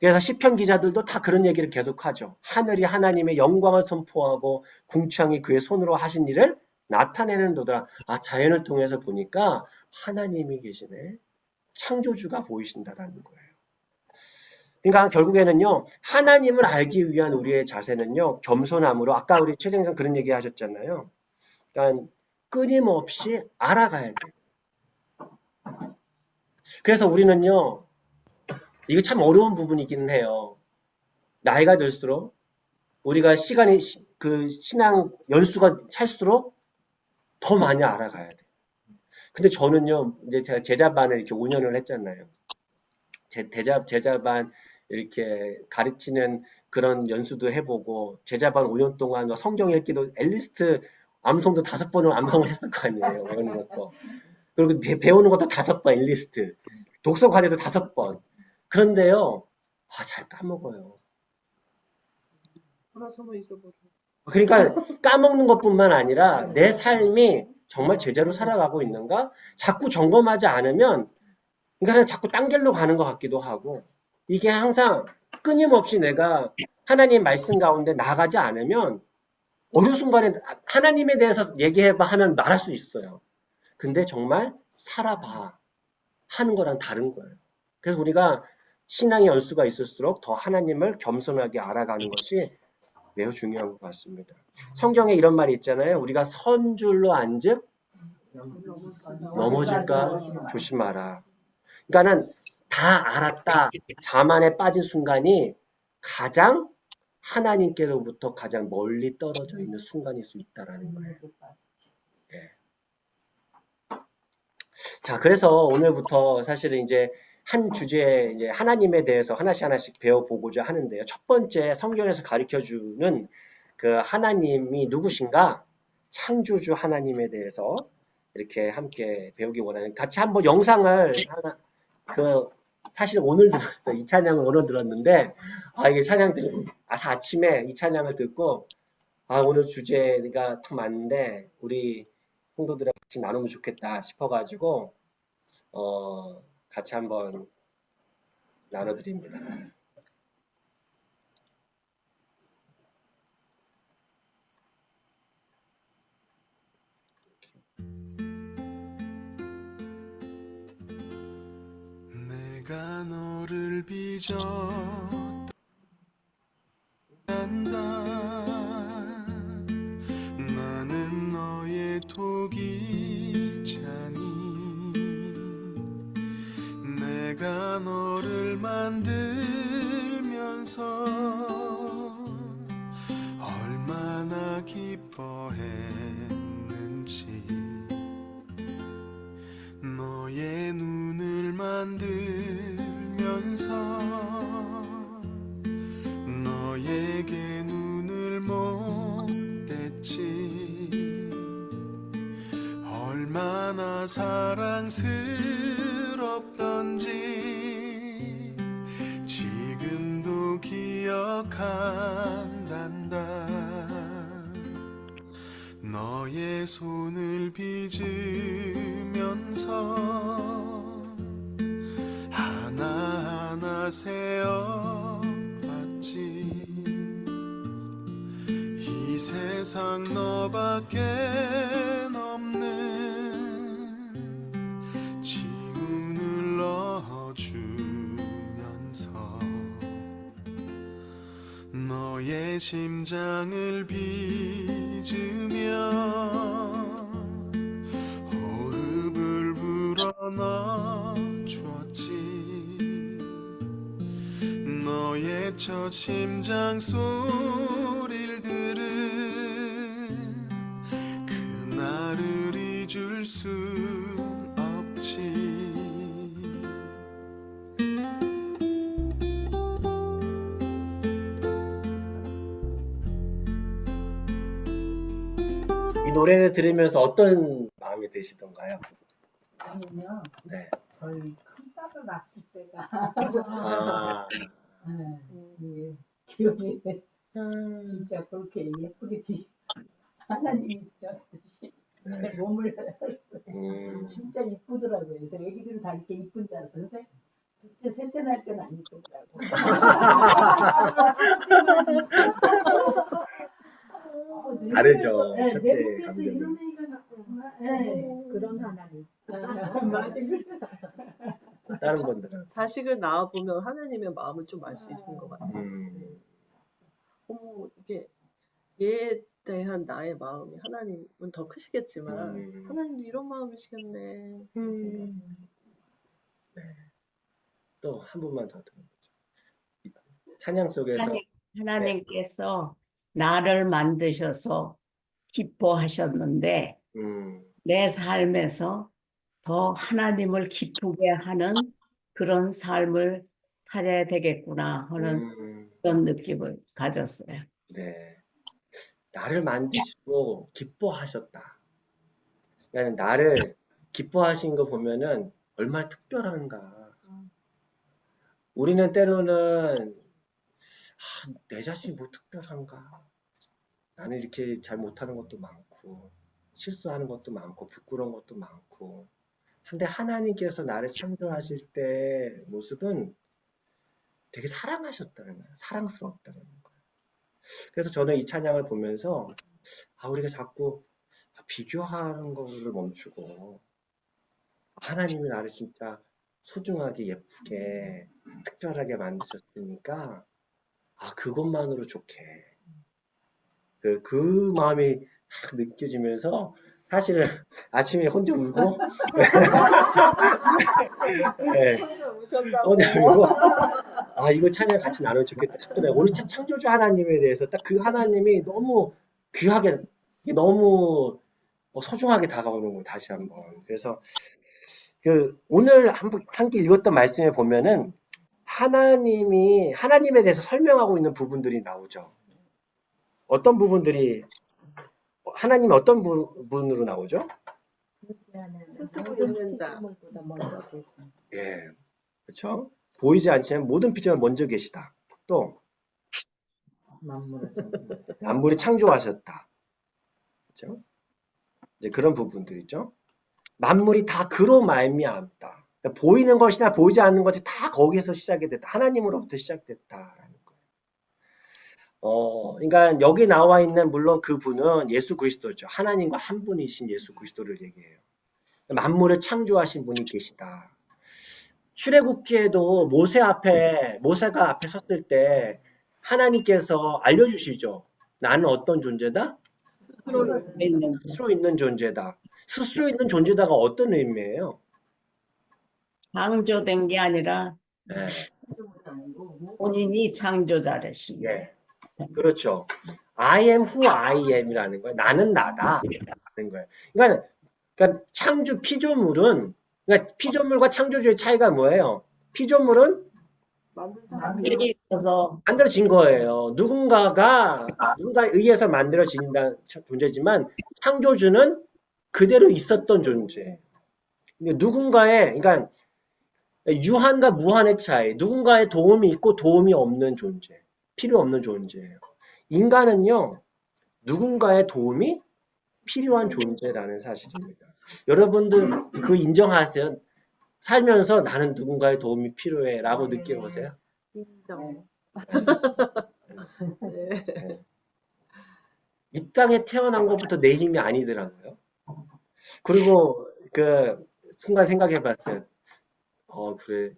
그래서 시편 기자들도 다 그런 얘기를 계속하죠. 하늘이 하나님의 영광을 선포하고 궁창이 그의 손으로 하신 일을 나타내는 도다. 자연을 통해서 보니까 하나님이 계시네. 창조주가 보이신다라는 거예요. 그러니까 결국에는요. 하나님을 알기 위한 우리의 자세는요. 겸손함으로 아까 우리 최정선 그런 얘기 하셨잖아요. 그러니까 끊임없이 알아가야 돼요. 그래서 우리는요. 이게 참 어려운 부분이기는 해요. 나이가 들수록 우리가 시간이 신앙 연수가 찰수록 더 많이 알아가야 돼. 근데 저는요, 이제 제가 제자반을 이렇게 5년을 했잖아요. 제자반 이렇게 가르치는 그런 연수도 해보고 제자반 5년 동안 성경 읽기도 앨리스트 암송도 5번을 암송을 했을 거 아니에요. 배우는 것도. 그리고 배우는 것도 5번 앨리스트. 독서 과제도 5번. 그런데요, 잘 까먹어요. 하나 서머 잊어버려. 그러니까 까먹는 것뿐만 아니라 내 삶이 정말 제자로 살아가고 있는가? 자꾸 점검하지 않으면 그러니까 자꾸 딴 길로 가는 것 같기도 하고 이게 항상 끊임없이 내가 하나님 말씀 가운데 나가지 않으면 어느 순간에 하나님에 대해서 얘기해봐 하면 말할 수 있어요. 근데 정말 살아봐 하는 거랑 다른 거예요. 그래서 우리가 신앙의 연수가 있을수록 더 하나님을 겸손하게 알아가는 것이 매우 중요한 것 같습니다. 성경에 이런 말이 있잖아요. 우리가 선 줄로 앉ып 넘어질까 조심하라. 그러니까는 다 알았다. 자만에 빠진 순간이 가장 하나님께로부터 가장 멀리 떨어져 있는 순간일 수 있다라는 거예요. 네. 자, 그래서 오늘부터 사실은 이제 한 주제에 이제 하나님에 대해서 하나씩 배워보고자 하는데요. 첫 번째 성경에서 가르쳐주는 그 하나님이 누구신가? 창조주 하나님에 대해서 이렇게 함께 배우기 원하는 같이 한번 영상을 하나 사실 오늘 들었어요. 이 찬양을 오늘 들었는데 이게 찬양 들고 아침에 이 찬양을 듣고 오늘 주제가 참 많은데 우리 성도들이랑 같이 나누면 좋겠다 싶어가지고 같이 한번 나눠드립니다. 내가 너를 빚어 간다. 나는 너의 토기장이 내가 너를 만들면서 얼마나 기뻐했는지 너의 눈을 만들면서 너에게 눈을 못 뗐지. 얼마나 사랑스럽던지 지금도 기억한단다. 너의 손을 빚으면서 하나하나 세어봤지. 이 세상 너밖에 없는 지문을 넣어주면서 너의 심장을 빚으며 호흡을 불어넣어주었지. 너의 첫 심장 소리를 들은 그날을 잊을 수 없지. 이 노래를 들으면서 어떤 마음이 드시던가요? 저는요, 네. 저희 큰 딸을 낳았을 때가 네, 기억이 진짜 그렇게 예쁘게 하나님이 저듯이 제 몸을 진짜 이쁘더라고요. 그래서 애기들은 다 이렇게 이쁜 줄 알았어요. 근데 둘째, 셋째 날 때는 안 이쁘더라고. 다르죠. 내 첫째 몸에서 감정이. 이런 애가 났구나. 네, 그런 하나님. 맞아. 다른 분들은 자식을 낳아보면 하나님의 마음을 좀 알 수 있는 것 같아요. 이게 얘에 대한 나의 마음이 하나님은 더 크시겠지만 하나님도 이런 마음이시겠네. 네. 또 한 분만 더 들어보죠. 찬양 속에서 하나님께서 나를 만드셔서 기뻐하셨는데 내 삶에서 더 하나님을 기쁘게 하는 그런 삶을 살아야 되겠구나 하는 그런 느낌을 가졌어요. 네. 나를 만드시고 기뻐하셨다. 그러니까 나를 기뻐하신 거 보면은 얼마나 특별한가. 우리는 때로는 내 자신이 뭐 특별한가. 나는 이렇게 잘 못하는 것도 많고 실수하는 것도 많고 부끄러운 것도 많고. 근데 하나님께서 나를 창조하실 때 모습은 되게 사랑하셨다는 거예요. 사랑스럽다는 거예요. 그래서 저는 이 찬양을 보면서 우리가 자꾸 비교하는 거를 멈추고 하나님이 나를 진짜 소중하게 예쁘게 특별하게 만드셨으니까 그것만으로 좋게 그 마음이 딱 느껴지면서 사실은 아침에 혼자 울고 네, 혼자 우셨다고. 혼자 울고 이거 찬양 같이 나누면 좋겠다 싶더라고요. 우리 창조주 하나님에 대해서 딱 그 하나님이 너무 귀하게 너무 소중하게 다가오는 거예요. 다시 한번. 그래서 오늘 함께 읽었던 말씀에 보면은 하나님에 대해서 설명하고 있는 부분들이 나오죠. 어떤 부분들이 하나님이 어떤 부분으로 나오죠? 스스로 있는 자. 예, 그렇죠. 보이지 않지만 모든 피조물 먼저 계시다. 또 만물이 창조하셨다. 그렇죠? 이제 그런 부분들이죠. 만물이 다 그로 말미암다. 그러니까 보이는 것이나 보이지 않는 것이 다 거기에서 시작이 됐다. 하나님으로부터 시작됐다라는 거예요. 그러니까 여기 나와 있는 물론 그 분은 예수 그리스도죠. 하나님과 한 분이신 예수 그리스도를 얘기해요. 만물을 창조하신 분이 계시다. 출애굽기에도 모세가 앞에 섰을 때 하나님께서 알려주시죠. 나는 어떤 존재다? 스스로 있는 존재다. 스스로 있는 존재다가 어떤 의미예요? 창조된 게 아니라 네. 본인이 창조자라십니다. 예. 그렇죠. I am who I am이라는 거예요. 나는 나다. 라는 거예요. 그러니까 피조물은 그러니까 피조물과 창조주의 차이가 뭐예요? 피조물은 만들어진 거예요. 누군가에 의해서 만들어진 존재지만 창조주는 그대로 있었던 존재. 그러니까 유한과 무한의 차이. 누군가의 도움이 있고 도움이 없는 존재. 필요 없는 존재예요. 인간은요. 누군가의 도움이 필요한 존재라는 사실입니다. 여러분들 그 인정하세요? 살면서 나는 누군가의 도움이 필요해 라고 느껴보세요? 인정. 네. 이 땅에 태어난 것부터 내 힘이 아니더라고요. 그리고 순간 생각해 봤어요. 그래.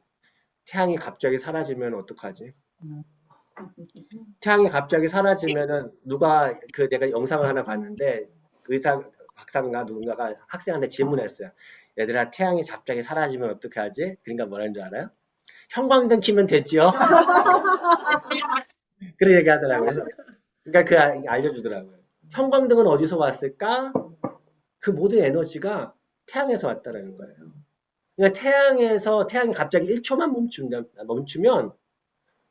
태양이 갑자기 사라지면 어떡하지? 태양이 갑자기 사라지면은 내가 영상을 하나 봤는데 박사인가 누군가가 학생한테 질문했어요. 얘들아, 태양이 갑자기 사라지면 어떻게 하지? 그러니까 뭐라는 줄 알아요? 형광등 켜면 되죠. 그런 얘기 하더라고요. 그러니까 알려주더라고요. 형광등은 어디서 왔을까? 그 모든 에너지가 태양에서 왔다라는 거예요. 그러니까 태양이 갑자기 1초만 멈추면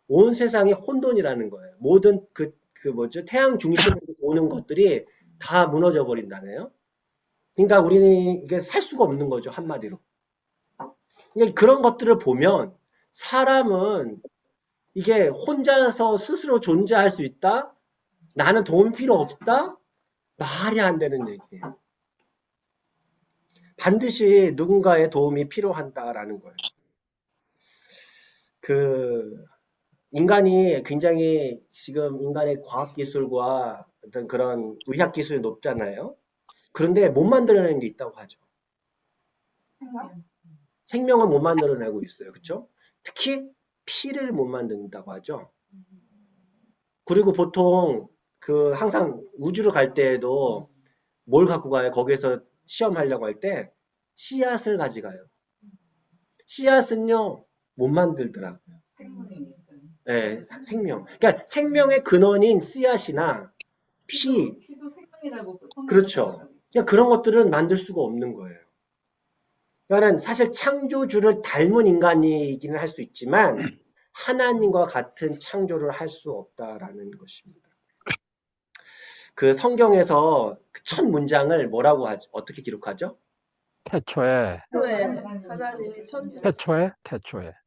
온 세상이 혼돈이라는 거예요. 모든 태양 중심으로 오는 것들이 다 무너져 버린다네요. 그러니까 우리는 이게 살 수가 없는 거죠, 한마디로. 그러니까 그런 것들을 보면 사람은 이게 혼자서 스스로 존재할 수 있다? 나는 도움이 필요 없다? 말이 안 되는 얘기예요. 반드시 누군가의 도움이 필요한다라는 거예요. 인간이 굉장히 지금 인간의 과학기술과 어떤 그런 의학기술이 높잖아요. 그런데 못 만들어내는 게 있다고 하죠. 생명을 못 만들어내고 있어요. 그렇죠? 특히 피를 못 만든다고 하죠. 그리고 보통 항상 우주로 갈 때에도 뭘 갖고 가요? 거기에서 시험하려고 할 때 씨앗을 가져가요. 씨앗은요 못 만들더라고요. 네, 생명. 그러니까 생명의 근원인 씨앗이나 피도 생명이라고. 그렇죠. 그러니까 그런 것들은 만들 수가 없는 거예요. 그러니까 사실 창조주를 닮은 인간이기는 할 수 있지만 하나님과 같은 창조를 할 수 없다라는 것입니다. 성경에서 첫 문장을 뭐라고 하죠? 어떻게 기록하죠? 태초에. 하나님이 천지를.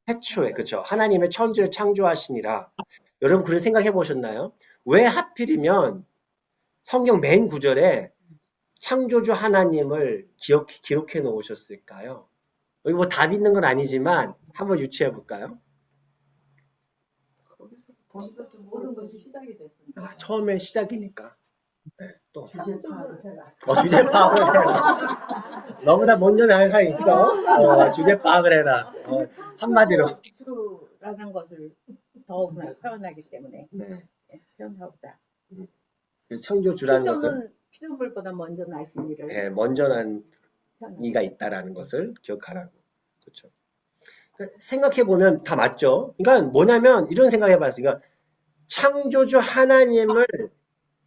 태초에. 그렇죠. 하나님의 천지를 창조하시니라. 여러분 그런 생각 해보셨나요? 왜 하필이면 성경 맨 구절에 창조주 하나님을 기록해 놓으셨을까요? 여기 뭐 답 있는 건 아니지만 한번 유추해 볼까요? 거기서 모든 것이 시작이 됐습니다. 처음엔 시작이니까. 네, 또. 주제 파악을 해라. 주제 파악을 해라. 너보다 먼저 나간 사람이 있어. 주제 파악을 해라. 한마디로. 주라는 것을 더욱 표현하기 때문에 네. 표현하고자. 창조주라는 것은 피조물보다 먼저 나신 일을 네, 먼저 난 표현하고. 이가 있다라는 것을 기억하라고. 그렇죠. 생각해 보면 다 맞죠. 그러니까 뭐냐면 이런 생각해 봤어요. 그러니까 창조주 하나님을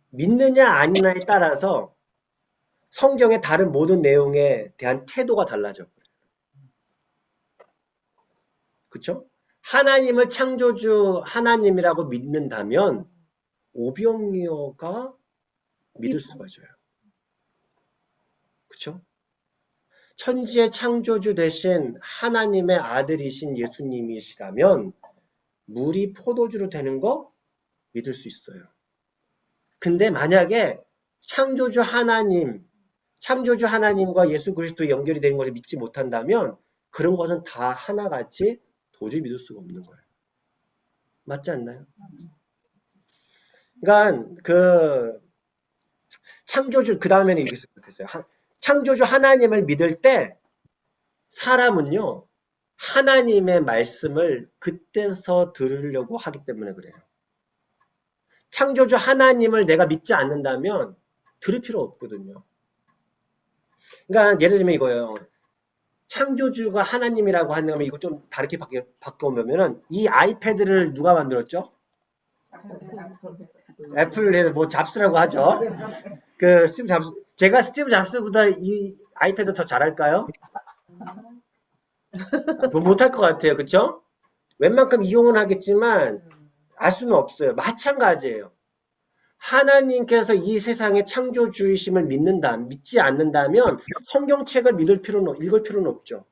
믿느냐 아니냐에 따라서 성경의 다른 모든 내용에 대한 태도가 달라져 버려요. 그렇죠? 하나님을 창조주 하나님이라고 믿는다면 오병이어가 믿을 수가 있어요. 그렇죠? 천지의 창조주 되신 하나님의 아들이신 예수님이시라면 물이 포도주로 되는 거 믿을 수 있어요. 근데 만약에 창조주 하나님과 예수 그리스도 연결이 되는 것을 믿지 못한다면 그런 것은 다 하나같이 도저히 믿을 수가 없는 거예요. 맞지 않나요? 그러니까 창조주 그 다음에는 이렇게 생각했어요. 창조주 하나님을 믿을 때 사람은요 하나님의 말씀을 그때서 들으려고 하기 때문에 그래요. 창조주 하나님을 내가 믿지 않는다면 들을 필요 없거든요. 그러니까 예를 들면 이거예요. 창조주가 하나님이라고 한다면 이거 좀 다르게 바꿔보면은 이 아이패드를 누가 만들었죠? 애플에서 뭐 잡스라고 하죠. 그 스티브 잡스. 제가 스티브 잡스보다 이 아이패드 더 잘할까요? 뭐 못할 것 같아요. 그쵸? 웬만큼 이용은 하겠지만 알 수는 없어요. 마찬가지예요. 하나님께서 이 세상의 창조주이심을 믿지 않는다면 성경책을 읽을 필요는 없죠.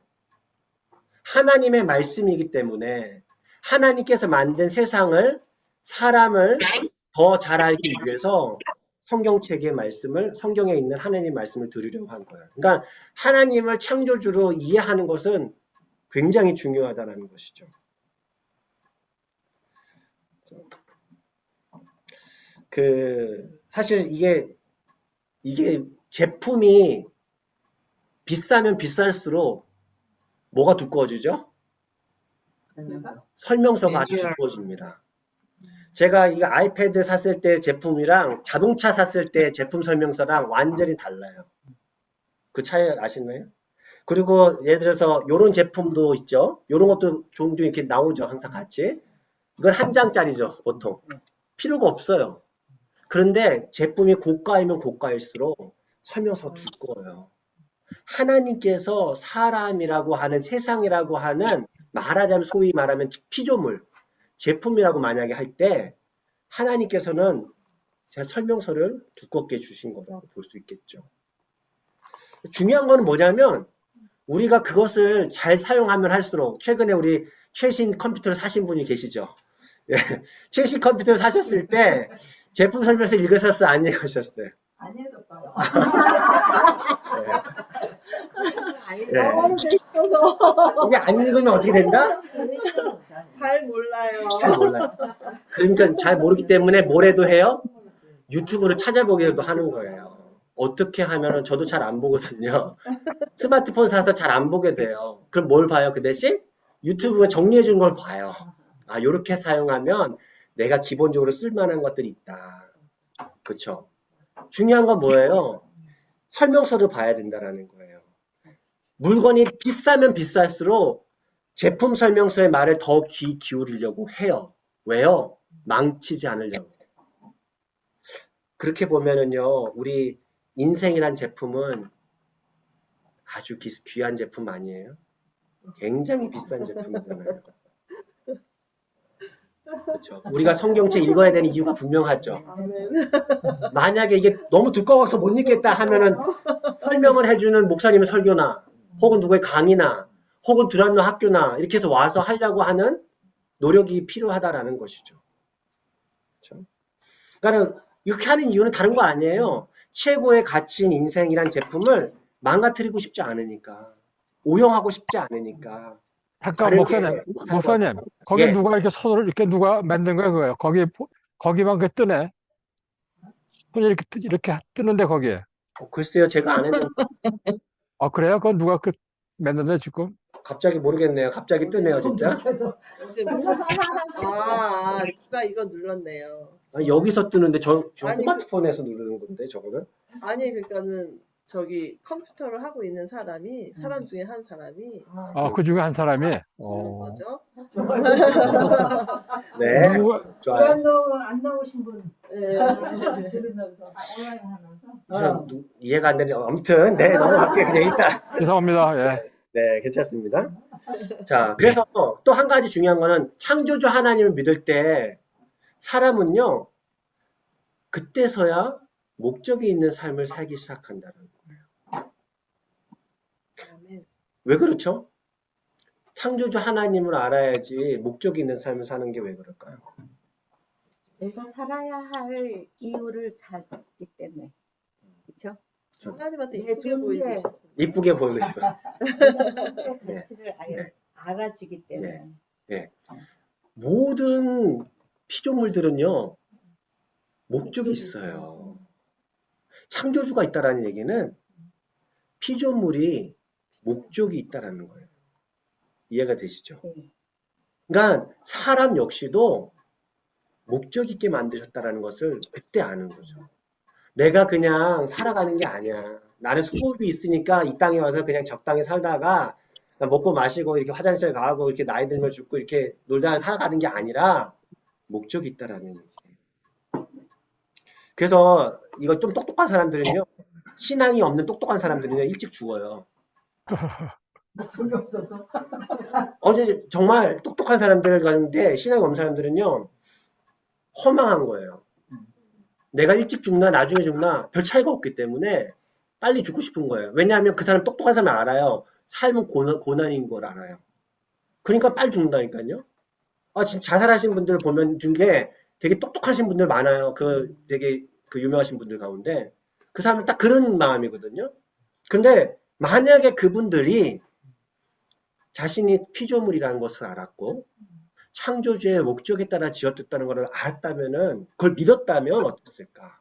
하나님의 말씀이기 때문에 하나님께서 만든 세상을 사람을 더 잘 알기 위해서 성경책의 말씀을 성경에 있는 하나님의 말씀을 들으려고 한 거예요. 그러니까 하나님을 창조주로 이해하는 것은 굉장히 중요하다는 것이죠. 사실 이게 제품이 비싸면 비쌀수록 뭐가 두꺼워지죠? 설명서가 아주 두꺼워집니다. 제가 이 아이패드 샀을 때 제품이랑 자동차 샀을 때 제품 설명서랑 완전히 달라요. 그 차이 아시나요? 그리고 예를 들어서 이런 제품도 있죠. 이런 것도 종종 이렇게 나오죠. 항상 같이. 이건 한 장짜리죠. 보통. 필요가 없어요. 그런데 제품이 고가이면 고가일수록 설명서가 두꺼워요. 하나님께서 사람이라고 하는 세상이라고 하는 말하자면 소위 말하면 피조물, 제품이라고 만약에 할 때 하나님께서는 제가 설명서를 두껍게 주신 거라고 볼 수 있겠죠. 중요한 건 뭐냐면 우리가 그것을 잘 사용하면 할수록 최근에 우리 최신 컴퓨터를 사신 분이 계시죠. 예, 최신 컴퓨터를 사셨을 때 제품 설명서 읽으셨어요? 안 읽으셨어요? 안 읽었어요. 영어로 돼 있어서 이게 안 읽으면 어떻게 된다? 잘 몰라요. 잘 몰라요. 그러니까 잘 모르기 때문에 뭐래도 해요? 유튜브를 찾아보기도 하는 거예요. 어떻게 하면은 저도 잘 안 보거든요. 스마트폰 사서 잘 안 보게 돼요. 그럼 뭘 봐요? 그 대신 유튜브가 정리해 준 걸 봐요. 아, 요렇게 사용하면 내가 기본적으로 쓸만한 것들이 있다. 그렇죠? 중요한 건 뭐예요? 설명서를 봐야 된다라는 거예요. 물건이 비싸면 비쌀수록 제품 설명서의 말을 더 귀 기울이려고 해요. 왜요? 망치지 않으려고. 그렇게 보면은요, 우리 인생이란 제품은 아주 귀한 제품 아니에요? 굉장히 비싼 제품이잖아요. 그렇죠. 우리가 성경책 읽어야 되는 이유가 분명하죠. 만약에 이게 너무 두꺼워서 못 읽겠다 하면은 설명을 해주는 목사님의 설교나 혹은 누구의 강의나 혹은 두란노 학교나 이렇게 해서 와서 하려고 하는 노력이 필요하다라는 것이죠. 그렇죠? 그러니까 이렇게 하는 이유는 다른 거 아니에요. 최고의 가치인 인생이란 제품을 망가뜨리고 싶지 않으니까, 오용하고 싶지 않으니까. 잠깐 다르게 목사님, 사는 목사님, 거죠. 거기 예. 누가 이렇게 손을 이렇게 누가 만든 거야 그거예요? 거기만 그 뜨네. 손이 이렇게 뜨는데 거기에. 글쎄요, 제가 안 했는데 아 그래요? 그건 누가 그 만든데 지금? 갑자기 모르겠네요. 갑자기 뜨네요, 진짜. 이제 누가 이거 눌렀네요. 아니, 여기서 뜨는데 저 아니, 스마트폰에서 누르는 건데 저거는. 아니 그러니까는 저기 컴퓨터를 하고 있는 사람 중에 한 사람이 아, 그 중에 한 사람이. 그런 거죠. 네, 누가 좋아요. 안 나오신 분 네. 들으면서 온라인 하면서 우선 이해가 안 되는 아무튼 네 넘어갈게요. 그냥 일단 죄송합니다. 예. 네 괜찮습니다. 자 그래서 또 한 가지 중요한 거는 창조주 하나님을 믿을 때 사람은요 그때서야 목적이 있는 삶을 살기 시작한다는 거예요. 왜 그렇죠? 창조주 하나님을 알아야지 목적이 있는 삶을 사는 게 왜 그럴까요? 내가 살아야 할 이유를 찾기 때문에. 그렇죠? 하나님한테 내 이쁘게 보이고 존재, 싶어. 이쁘게 보이고 싶어요. 내가 존재의 네. 가치를 네. 알아지기 때문에. 모든 피조물들은요 목적이 있어요. 창조주가 있다라는 얘기는 피조물이 목적이 있다라는 거예요. 이해가 되시죠? 네. 그러니까 사람 역시도 목적 있게 만드셨다라는 것을 그때 아는 거죠. 내가 그냥 살아가는 게 아니야. 나는 소득이 있으니까 이 땅에 와서 그냥 적당히 살다가 먹고 마시고 이렇게 화장실 가고 이렇게 나이 들면 죽고 이렇게 놀다 살아가는 게 아니라 목적이 있다라는 얘기예요. 그래서 이거 좀 똑똑한 사람들은요. 신앙이 없는 똑똑한 사람들은요. 일찍 죽어요. 그게 없어서 정말 똑똑한 사람들을 가는데 신앙이 없는 사람들은요. 허망한 거예요. 내가 일찍 죽나 나중에 죽나 별 차이가 없기 때문에 빨리 죽고 싶은 거예요. 왜냐하면 그 사람 똑똑한 사람은 알아요. 삶은 고난인 걸 알아요. 그러니까 빨리 죽는다니까요. 진짜 자살하신 분들 보면 중에 되게 똑똑하신 분들 많아요. 되게 유명하신 분들 가운데 그 사람은 딱 그런 마음이거든요. 근데 만약에 그분들이 자신이 피조물이라는 것을 알았고 창조주의 목적에 따라 지었다는 것을 알았다면은 그걸 믿었다면 어땠을까?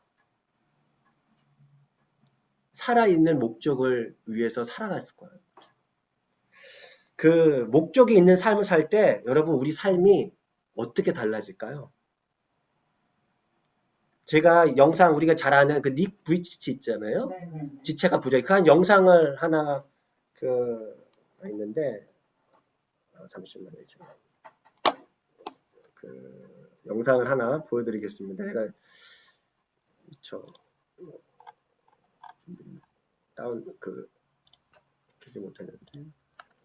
살아있는 목적을 위해서 살아갔을 거예요. 그 목적이 있는 삶을 살 때 여러분 우리 삶이 어떻게 달라질까요? 제가 영상 우리가 잘 아는 그 닉 부이치치 있잖아요. 네네. 지체가 부족해. 그 한 영상을 하나 있는데 잠시만요. 영상을 하나 보여드리겠습니다. 제가 키지 못했는데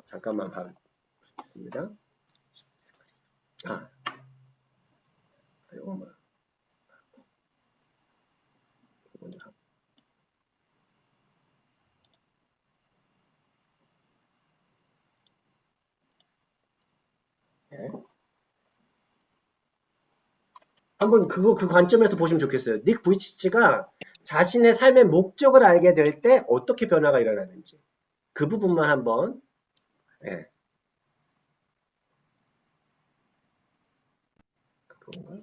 잠깐만 봐주겠습니다. 이거 뭐야? 네. 한번 그 관점에서 보시면 좋겠어요. 닉 부이치치가 자신의 삶의 목적을 알게 될 때 어떻게 변화가 일어나는지 그 부분만 한번 그건가?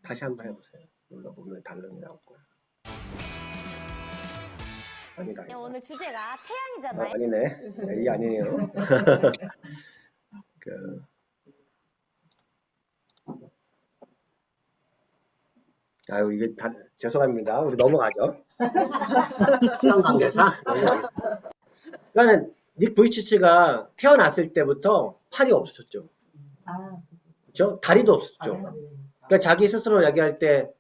다시 한번 해보세요. 눌러보면 다른 게 나올 거야. 아니다. 오늘 주제가 태양이잖아요. 아니네. 이게 아니에요. 이게 죄송합니다. 우리 넘어가죠. 시간 관계상 넘어가겠습니다. 그러니까 닉 부이치치가 태어났을 때부터 팔이 없었죠. 그렇죠? 다리도 없었죠. 그러니까 자기 스스로 얘기할 때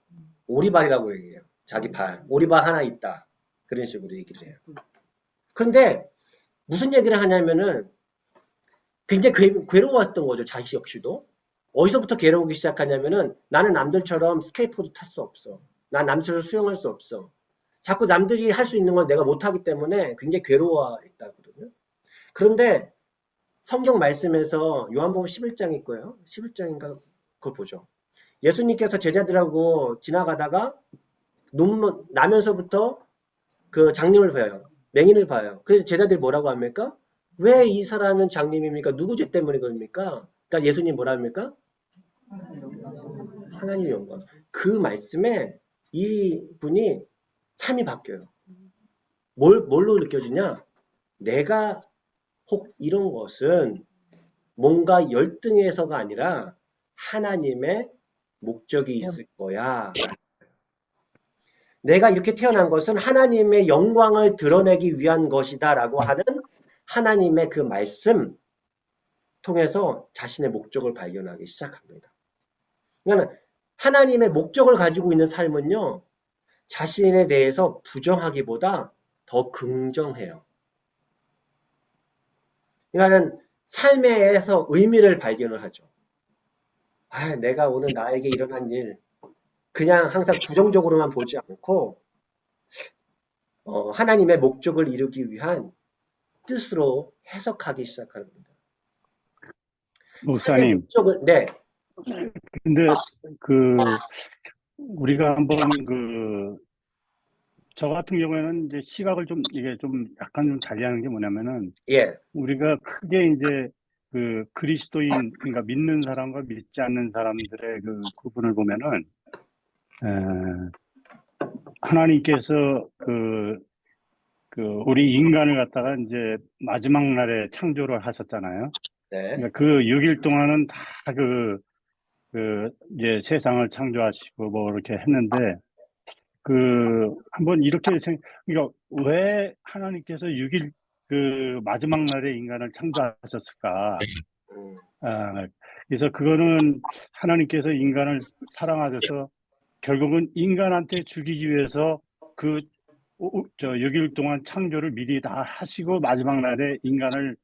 오리발이라고 얘기해요. 자기 발. 오리발 하나 있다. 그런 식으로 얘기를 해요. 그런데 무슨 얘기를 하냐면은 굉장히 괴로웠던 거죠. 자기 역시도. 어디서부터 괴로우기 시작하냐면은 나는 남들처럼 스케이트보드 탈 수 없어. 난 남들처럼 수영할 수 없어. 자꾸 남들이 할 수 있는 걸 내가 못하기 때문에 굉장히 괴로워했다거든요. 그런데 성경 말씀에서 요한복음 11장일 거예요. 11장인가 그걸 보죠. 예수님께서 제자들하고 지나가다가 눈물 나면서부터 그 장님을 봐요. 맹인을 봐요. 그래서 제자들이 뭐라고 합니까? 왜 이 사람은 장님입니까? 누구 죄 때문인 겁니까? 그러니까 예수님 뭐라 합니까? 하나님의 영광. 그 말씀에 이 분이 삶이 바뀌어요. 뭘로 느껴지냐? 내가 혹 이런 것은 뭔가 열등해서가 아니라 하나님의 목적이 있을 거야. 내가 이렇게 태어난 것은 하나님의 영광을 드러내기 위한 것이다 라고 하는 하나님의 그 말씀 통해서 자신의 목적을 발견하기 시작합니다. 그러니까 하나님의 목적을 가지고 있는 삶은요, 자신에 대해서 부정하기보다 더 긍정해요. 그러니까 삶에서 의미를 발견을 하죠. 아, 내가 오늘 나에게 일어난 일, 그냥 항상 부정적으로만 보지 않고 하나님의 목적을 이루기 위한 뜻으로 해석하기 시작하는 겁니다. 목사님, 목적을, 네. 근데 그 우리가 한번 저 같은 경우에는 이제 시각을 좀 이게 좀 약간 좀 달리하는 게 뭐냐면은 예. 우리가 크게 이제 그 그리스도인 그러니까 믿는 사람과 믿지 않는 사람들의 그 구분을 보면은 하나님께서 그 우리 인간을 갖다가 이제 마지막 날에 창조를 하셨잖아요. 네. 그러니까 그 6일 동안은 다 이제 세상을 창조하시고 뭐 이렇게 했는데 한번 이렇게 그러니까 왜 하나님께서 6일 그 마지막 날에 인간을 창조하셨을까? 그래서 그거는 하나님께서 인간을 사랑하셔서 결국은 인간한테 주기 위해서 6일 동안 창조를 미리 다 하시고 마지막 날에 인간을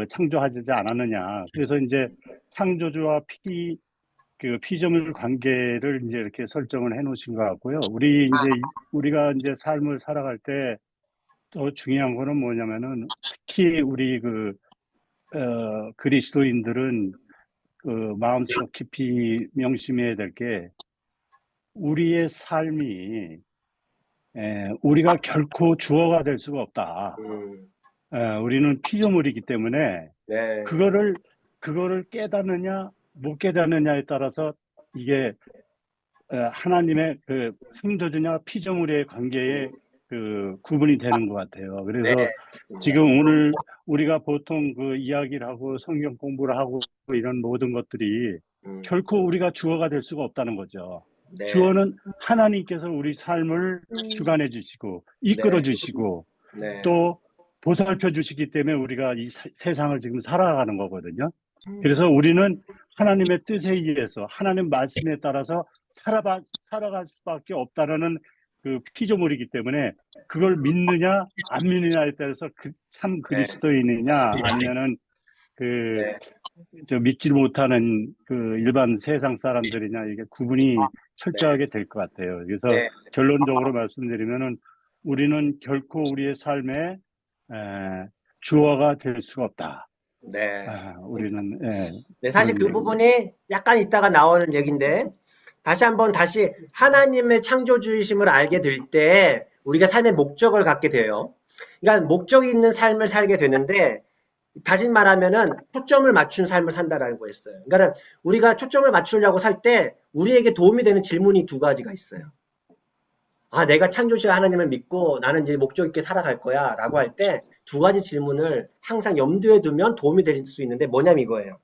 창조하지 않았느냐. 그래서 이제 창조주와 피조물 관계를 이제 이렇게 설정을 해 놓으신 것 같고요. 우리가 이제 삶을 살아갈 때 더 중요한 거는 뭐냐면은 특히 우리 그리스도인들은 마음속 깊이 명심해야 될 게 우리의 삶이 우리가 결코 주어가 될 수가 없다. 우리는 피조물이기 때문에 네. 그거를 깨닫느냐 못 깨닫느냐에 따라서 이게 하나님의 그 창조주냐 피조물의 관계에 구분이 되는 것 같아요. 그래서 네. 지금 오늘 우리가 보통 이야기를 하고 성경 공부를 하고 이런 모든 것들이 결코 우리가 주어가 될 수가 없다는 거죠. 네. 주어는 하나님께서 우리 삶을 주관해 주시고 이끌어 주시고 네. 또 보살펴 주시기 때문에 우리가 이 세상을 지금 살아가는 거거든요. 그래서 우리는 하나님의 뜻에 의해서 하나님 말씀에 따라서 살아갈 수밖에 없다라는 피조물이기 때문에 그걸 믿느냐 안 믿느냐에 따라서 참 그리스도인이냐 아니면은 믿지 못하는 일반 세상 사람들이냐 이게 구분이 철저하게 될 것 같아요. 그래서 결론적으로 말씀드리면은 우리는 결코 우리의 삶에 주어가 될 수가 없다. 네. 우리는 네, 사실 그 부분이 약간 이따가 나오는 얘기인데 다시 하나님의 창조주의심을 알게 될 때 우리가 삶의 목적을 갖게 돼요. 그러니까 목적이 있는 삶을 살게 되는데 다시 말하면은 초점을 맞춘 삶을 산다라는 거였어요. 그러니까 우리가 초점을 맞추려고 살 때 우리에게 도움이 되는 질문이 두 가지가 있어요. 아, 내가 창조주의 하나님을 믿고 나는 이제 목적 있게 살아갈 거야 라고 할 때 두 가지 질문을 항상 염두에 두면 도움이 될 수 있는데 뭐냐면 이거예요.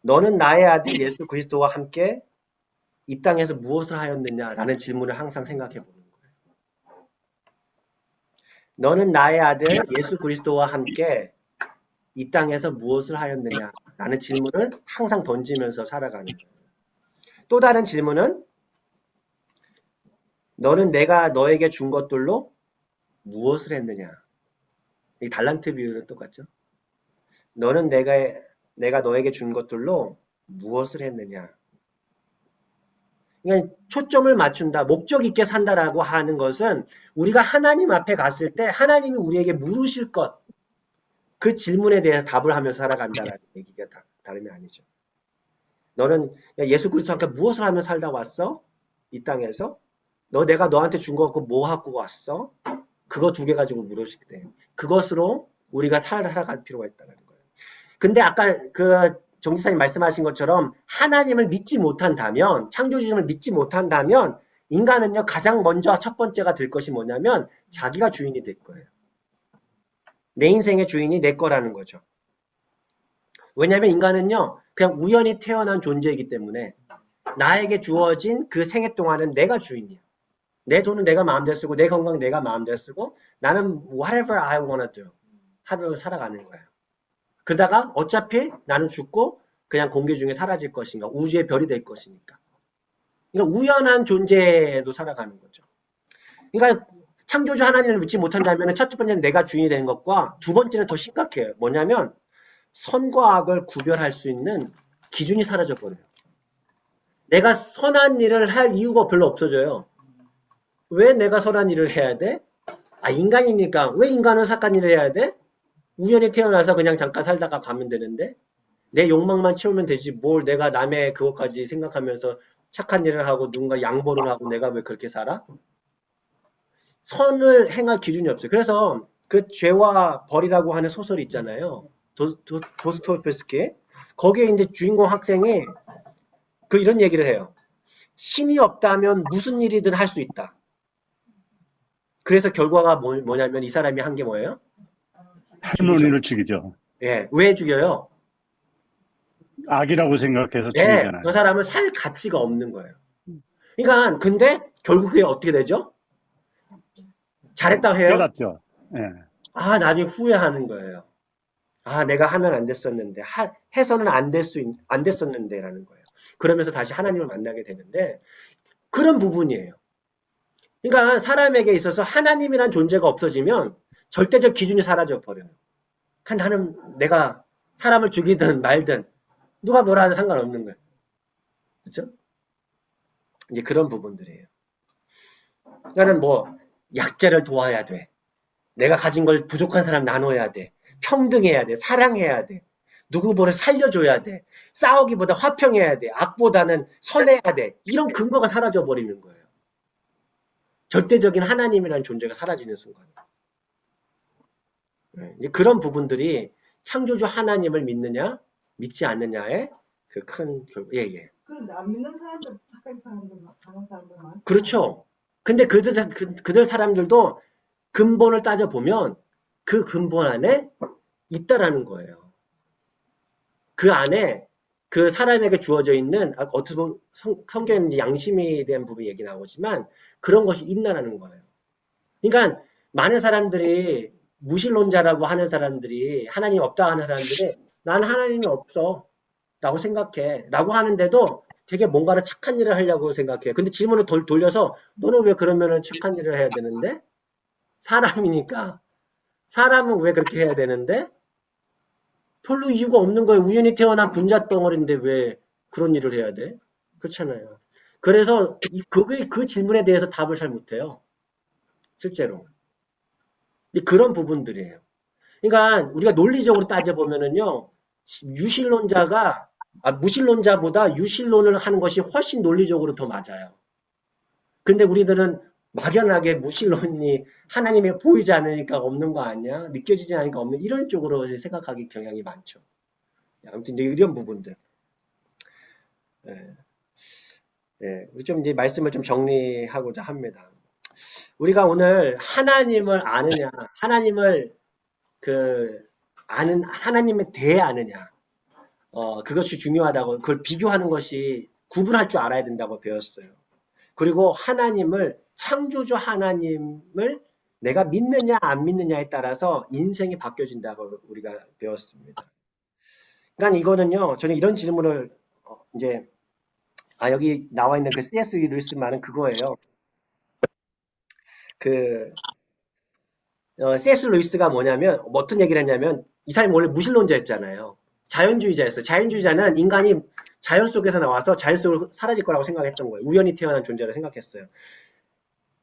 너는 나의 아들 예수 그리스도와 함께 이 땅에서 무엇을 하였느냐라는 질문을 항상 생각해 보는 거예요. 너는 나의 아들 예수 그리스도와 함께 이 땅에서 무엇을 하였느냐라는 질문을 항상 던지면서 살아가는 거예요. 또 다른 질문은 너는 내가 너에게 준 것들로 무엇을 했느냐. 이 달란트 비유는 똑같죠. 너는 내가 너에게 준 것들로 무엇을 했느냐. 그러니까 초점을 맞춘다, 목적 있게 산다라고 하는 것은 우리가 하나님 앞에 갔을 때 하나님이 우리에게 물으실 것, 그 질문에 대해서 답을 하면서 살아간다는 얘기가 다름이 아니죠. 너는 예수 그리스도와 함께 무엇을 하며 살다 왔어? 이 땅에서? 내가 너한테 준 거 갖고 뭐 갖고 왔어? 그거 2개 가지고 물으실 때 그것으로 우리가 살아갈 필요가 있다는 거예요. 근데 아까 정 지사님 말씀하신 것처럼 하나님을 믿지 못한다면, 창조주님을 믿지 못한다면 인간은요, 가장 먼저 첫 번째가 될 것이 뭐냐면 자기가 주인이 될 거예요. 내 인생의 주인이 내 거라는 거죠. 왜냐하면 인간은요, 그냥 우연히 태어난 존재이기 때문에 나에게 주어진 그 생애 동안은 내가 주인이야. 내 돈은 내가 마음대로 쓰고 내 건강 내가 마음대로 쓰고 나는 whatever I wanna do 하면서 살아가는 거예요. 그러다가 어차피 나는 죽고 그냥 공기 중에 사라질 것인가, 우주의 별이 될 것이니까. 그러니까 우연한 존재로 살아가는 거죠. 그러니까 창조주 하나님을 믿지 못한다면 첫 번째는 내가 주인이 되는 것과 두 번째는 더 심각해요. 뭐냐면 선과 악을 구별할 수 있는 기준이 사라져버려요. 내가 선한 일을 할 이유가 별로 없어져요. 왜 내가 선한 일을 해야 돼? 인간이니까. 왜 인간은 착한 일을 해야 돼? 우연히 태어나서 그냥 잠깐 살다가 가면 되는데 내 욕망만 채우면 되지 뭘 내가 남의 그것까지 생각하면서 착한 일을 하고 누군가 양보를 하고 내가 왜 그렇게 살아? 선을 행할 기준이 없어요. 그래서 그 죄와 벌이라고 하는 소설이 있잖아요. 도스토옙스키. 거기에 이제 주인공 학생이 이런 얘기를 해요. 신이 없다면 무슨 일이든 할 수 있다. 그래서 결과가 뭐냐면 이 사람이 한 게 뭐예요? 할머니를 죽이죠. 예, 왜 죽여요? 악이라고 생각해서 네, 죽이잖아요. 그 사람은 살 가치가 없는 거예요. 그러니까 근데 결국 그게 어떻게 되죠? 잘했다고 해요? 깨닫죠. 예. 나중에 후회하는 거예요. 내가 하면 안 됐었는데 해서는 안 됐었는데 라는 거예요. 그러면서 다시 하나님을 만나게 되는데 그런 부분이에요. 그러니까 사람에게 있어서 하나님이란 존재가 없어지면 절대적 기준이 사라져 버려요. 나는 내가 사람을 죽이든 말든 누가 뭐라 하든 상관없는 거예요. 그렇죠? 이제 그런 부분들이에요. 그러니까 약자를 도와야 돼. 내가 가진 걸 부족한 사람 나눠야 돼. 평등해야 돼. 사랑해야 돼. 누구보다 살려줘야 돼. 싸우기보다 화평해야 돼. 악보다는 선해야 돼. 이런 근거가 사라져 버리는 거예요. 절대적인 하나님이라는 존재가 사라지는 순간. 그런 부분들이 창조주 하나님을 믿느냐, 믿지 않느냐의 그 큰 결과. 예. 그런데 안 믿는 사람들, 착한 사람들, 강한 사람들 많죠. 그렇죠. 근데 그들 사람들도 근본을 따져보면 그 근본 안에 있다라는 거예요. 그 안에 그 사람에게 주어져 있는, 어떻게 보면 성경에는 이제 양심에 대한 부분이 얘기 나오지만 그런 것이 있나라는 거예요. 그러니까 많은 사람들이 무신론자라고 하는 사람들이 하나님 없다 하는 사람들이 난 하나님이 없어 라고 생각해 라고 하는데도 되게 뭔가를 착한 일을 하려고 생각해요. 근데 질문을 돌려서 너는 왜 그러면은 착한 일을 해야 되는데? 사람이니까. 사람은 왜 그렇게 해야 되는데? 별로 이유가 없는 거예요. 우연히 태어난 분자 덩어리인데 왜 그런 일을 해야 돼? 그렇잖아요. 그래서 그 질문에 대해서 답을 잘 못해요. 실제로. 그런 부분들이에요. 그러니까 우리가 논리적으로 따져보면은요. 무신론자보다 유신론을 하는 것이 훨씬 논리적으로 더 맞아요. 근데 우리들은 막연하게 무신론이 하나님이 보이지 않으니까 없는 거 아니야? 느껴지지 않으니까 없는 이런 쪽으로 생각하기 경향이 많죠. 아무튼 이제 이런 부분들. 우리 좀 이제 말씀을 좀 정리하고자 합니다. 우리가 오늘 하나님을 아느냐, 하나님을 하나님에 대해 아느냐, 그것이 중요하다고, 그걸 비교하는 것이 구분할 줄 알아야 된다고 배웠어요. 그리고 창조주 하나님을 내가 믿느냐 안 믿느냐에 따라서 인생이 바뀌어진다고 우리가 배웠습니다. 그러니까 이거는요, 저는 이런 질문을 이제 여기 나와 있는 그 C.S. 루이스 말은 그거예요. C.S. 루이스가 뭐냐면 어떤 얘기를 했냐면 이 사람이 원래 무신론자였잖아요. 자연주의자였어요. 자연주의자는 인간이 자연 속에서 나와서 자연 속으로 사라질 거라고 생각했던 거예요. 우연히 태어난 존재라고 생각했어요.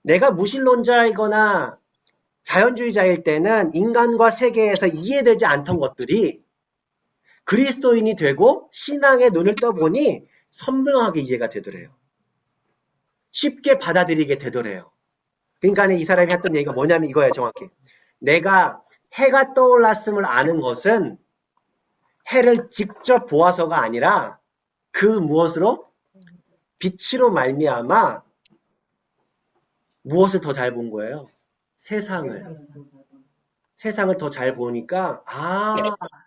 내가 무신론자이거나 자연주의자일 때는 인간과 세계에서 이해되지 않던 것들이 그리스도인이 되고 신앙의 눈을 떠보니 선명하게 이해가 되더래요. 쉽게 받아들이게 되더래요. 그러니까 이 사람이 했던 얘기가 뭐냐면 이거예요, 정확히. 내가 해가 떠올랐음을 아는 것은 해를 직접 보아서가 아니라 그 무엇으로? 빛으로 말미암아 무엇을 더 잘 본 거예요? 세상을. 세상을 더 잘 보니까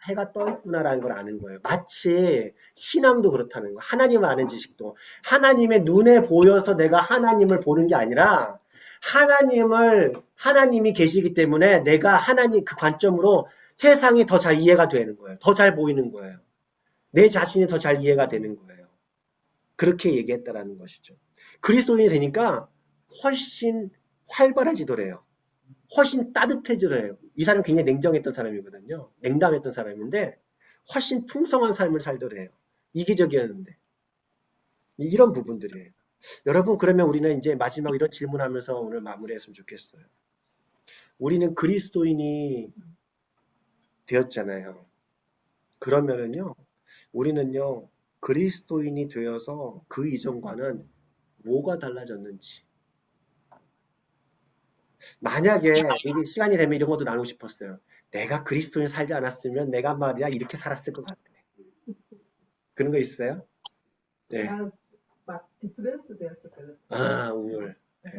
해가 떠 있구나라는 걸 아는 거예요. 마치 신앙도 그렇다는 거예요. 하나님을 아는 지식도. 하나님의 눈에 보여서 내가 하나님을 보는 게 아니라 하나님이 계시기 때문에 내가 하나님 그 관점으로 세상이 더 잘 이해가 되는 거예요. 더 잘 보이는 거예요. 내 자신이 더 잘 이해가 되는 거예요. 그렇게 얘기했다라는 것이죠. 그리스도인이 되니까 훨씬 활발해지더래요. 훨씬 따뜻해지더래요. 이 사람은 굉장히 냉정했던 사람이거든요. 냉담했던 사람인데 훨씬 풍성한 삶을 살더래요. 이기적이었는데. 이런 부분들이에요. 여러분, 그러면 우리는 이제 마지막 이런 질문하면서 오늘 마무리했으면 좋겠어요. 우리는 그리스도인이 되었잖아요. 그러면은요, 우리는요, 그리스도인이 되어서 그 이전과는 뭐가 달라졌는지. 만약에 이게 시간이 되면 이런 것도 나누고 싶었어요. 내가 그리스도인 살지 않았으면 내가 말이야 이렇게 살았을 것 같아. 그런 거 있어요? 네. 막 디프레스 되었을 거예요. 우울. 네.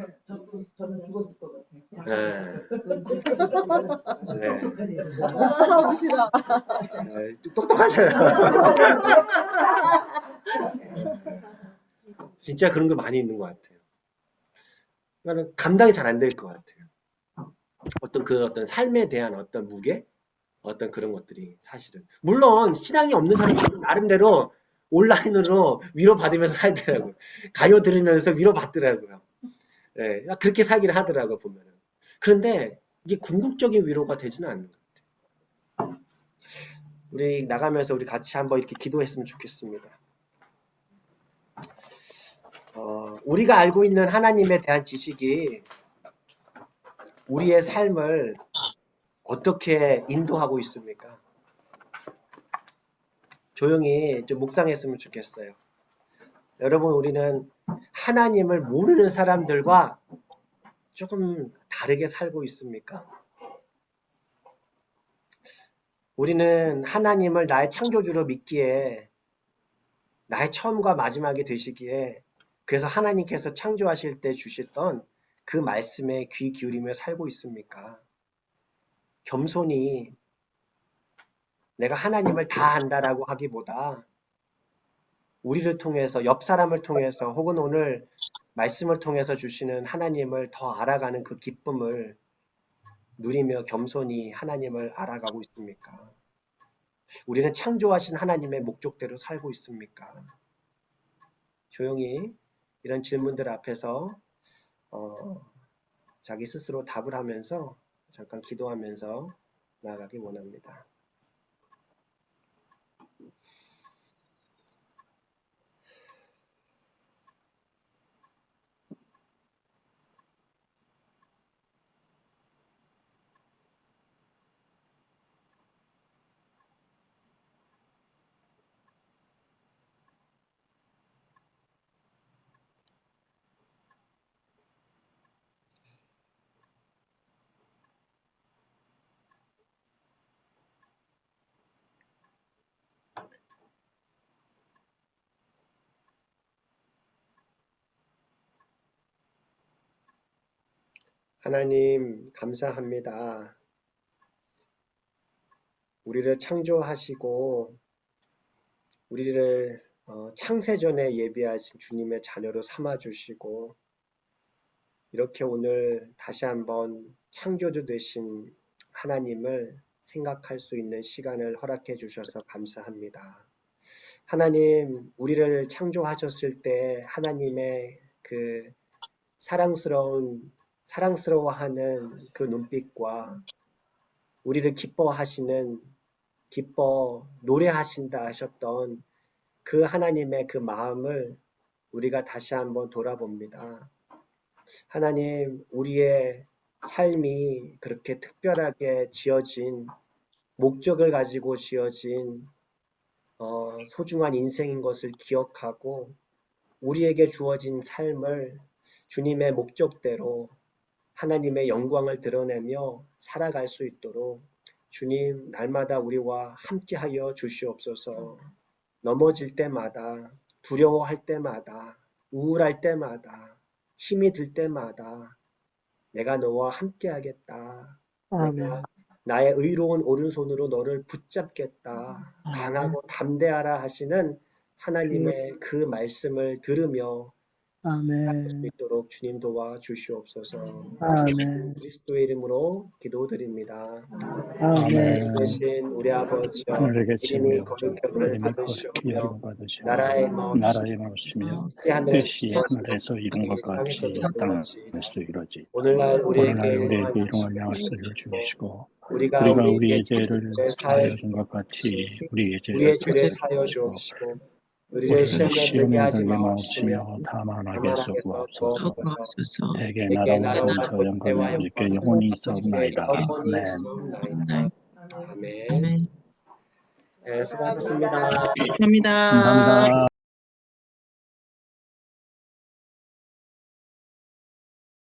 저는 죽었을 것 네. 같아요. 네. 하고 싫어. 똑똑하셔요. 진짜 그런 거 많이 있는 것 같아요. 그러니까 감당이 잘 안 될 것 같아요. 어떤 삶에 대한 어떤 무게? 어떤 그런 것들이 사실은. 물론, 신앙이 없는 사람들은 나름대로 온라인으로 위로받으면서 살더라고요. 가요 들으면서 위로받더라고요. 네, 그렇게 살기를 하더라고요, 보면은. 그런데 이게 궁극적인 위로가 되지는 않는 것 같아요. 우리 나가면서 우리 같이 한번 이렇게 기도했으면 좋겠습니다. 우리가 알고 있는 하나님에 대한 지식이 우리의 삶을 어떻게 인도하고 있습니까? 조용히 좀 묵상했으면 좋겠어요. 여러분, 우리는 하나님을 모르는 사람들과 조금 다르게 살고 있습니까? 우리는 하나님을 나의 창조주로 믿기에 나의 처음과 마지막이 되시기에 그래서 하나님께서 창조하실 때 주셨던 그 말씀에 귀 기울이며 살고 있습니까? 겸손히 내가 하나님을 다 안다라고 하기보다 우리를 통해서 옆 사람을 통해서 혹은 오늘 말씀을 통해서 주시는 하나님을 더 알아가는 그 기쁨을 누리며 겸손히 하나님을 알아가고 있습니까? 우리는 창조하신 하나님의 목적대로 살고 있습니까? 조용히 이런 질문들 앞에서 자기 스스로 답을 하면서 잠깐 기도하면서 나아가기 원합니다. 하나님 감사합니다. 우리를 창조하시고 우리를 창세전에 예비하신 주님의 자녀로 삼아주시고 이렇게 오늘 다시 한번 창조주 되신 하나님을 생각할 수 있는 시간을 허락해 주셔서 감사합니다. 하나님, 우리를 창조하셨을 때 하나님의 그 사랑스러워하는 그 눈빛과 우리를 노래하신다 하셨던 그 하나님의 그 마음을 우리가 다시 한번 돌아봅니다. 하나님, 우리의 삶이 그렇게 특별하게 지어진 목적을 가지고 지어진 소중한 인생인 것을 기억하고 우리에게 주어진 삶을 주님의 목적대로 하나님의 영광을 드러내며 살아갈 수 있도록 주님 날마다 우리와 함께하여 주시옵소서. 넘어질 때마다, 두려워할 때마다, 우울할 때마다, 힘이 들 때마다 내가 너와 함께하겠다. 내가 나의 의로운 오른손으로 너를 붙잡겠다. 강하고 담대하라 하시는 하나님의 그 말씀을 들으며 살아갈 수 있도록 주님 도와주시옵소서. 그리스도의 이름으로 기도드립니다. 되신 우리 아버지여, 하늘에게 이름이 지으며 거룩함을 받으시오며 나라의 나라의 마음이시며 마음이시며 뜻이 뜻이 하늘에서 이룬 것 같이 땅에서 이루어지. 오늘날 우리에게 일용할 일용할 양식을 주시고 우리가 우리의 죄를 사하여 사하여 준 것 같이 우리의 우리의 죄를 죄를 사하여 사하여 주시고 주옵시고 우리를 시험에 들게 시험에 하지 들게 마옵시며 마옵시며 다만 다만 악에서 악에서 구하옵소서. 구하옵소서. 대개 내게 나라와 나라와 권세와 영광이 아버지께 영원히 있사옵나이다. 영원히 아멘. 있사옵나이다. 아멘. 아멘. 네, 수고하셨습니다. 감사합니다. 감사합니다.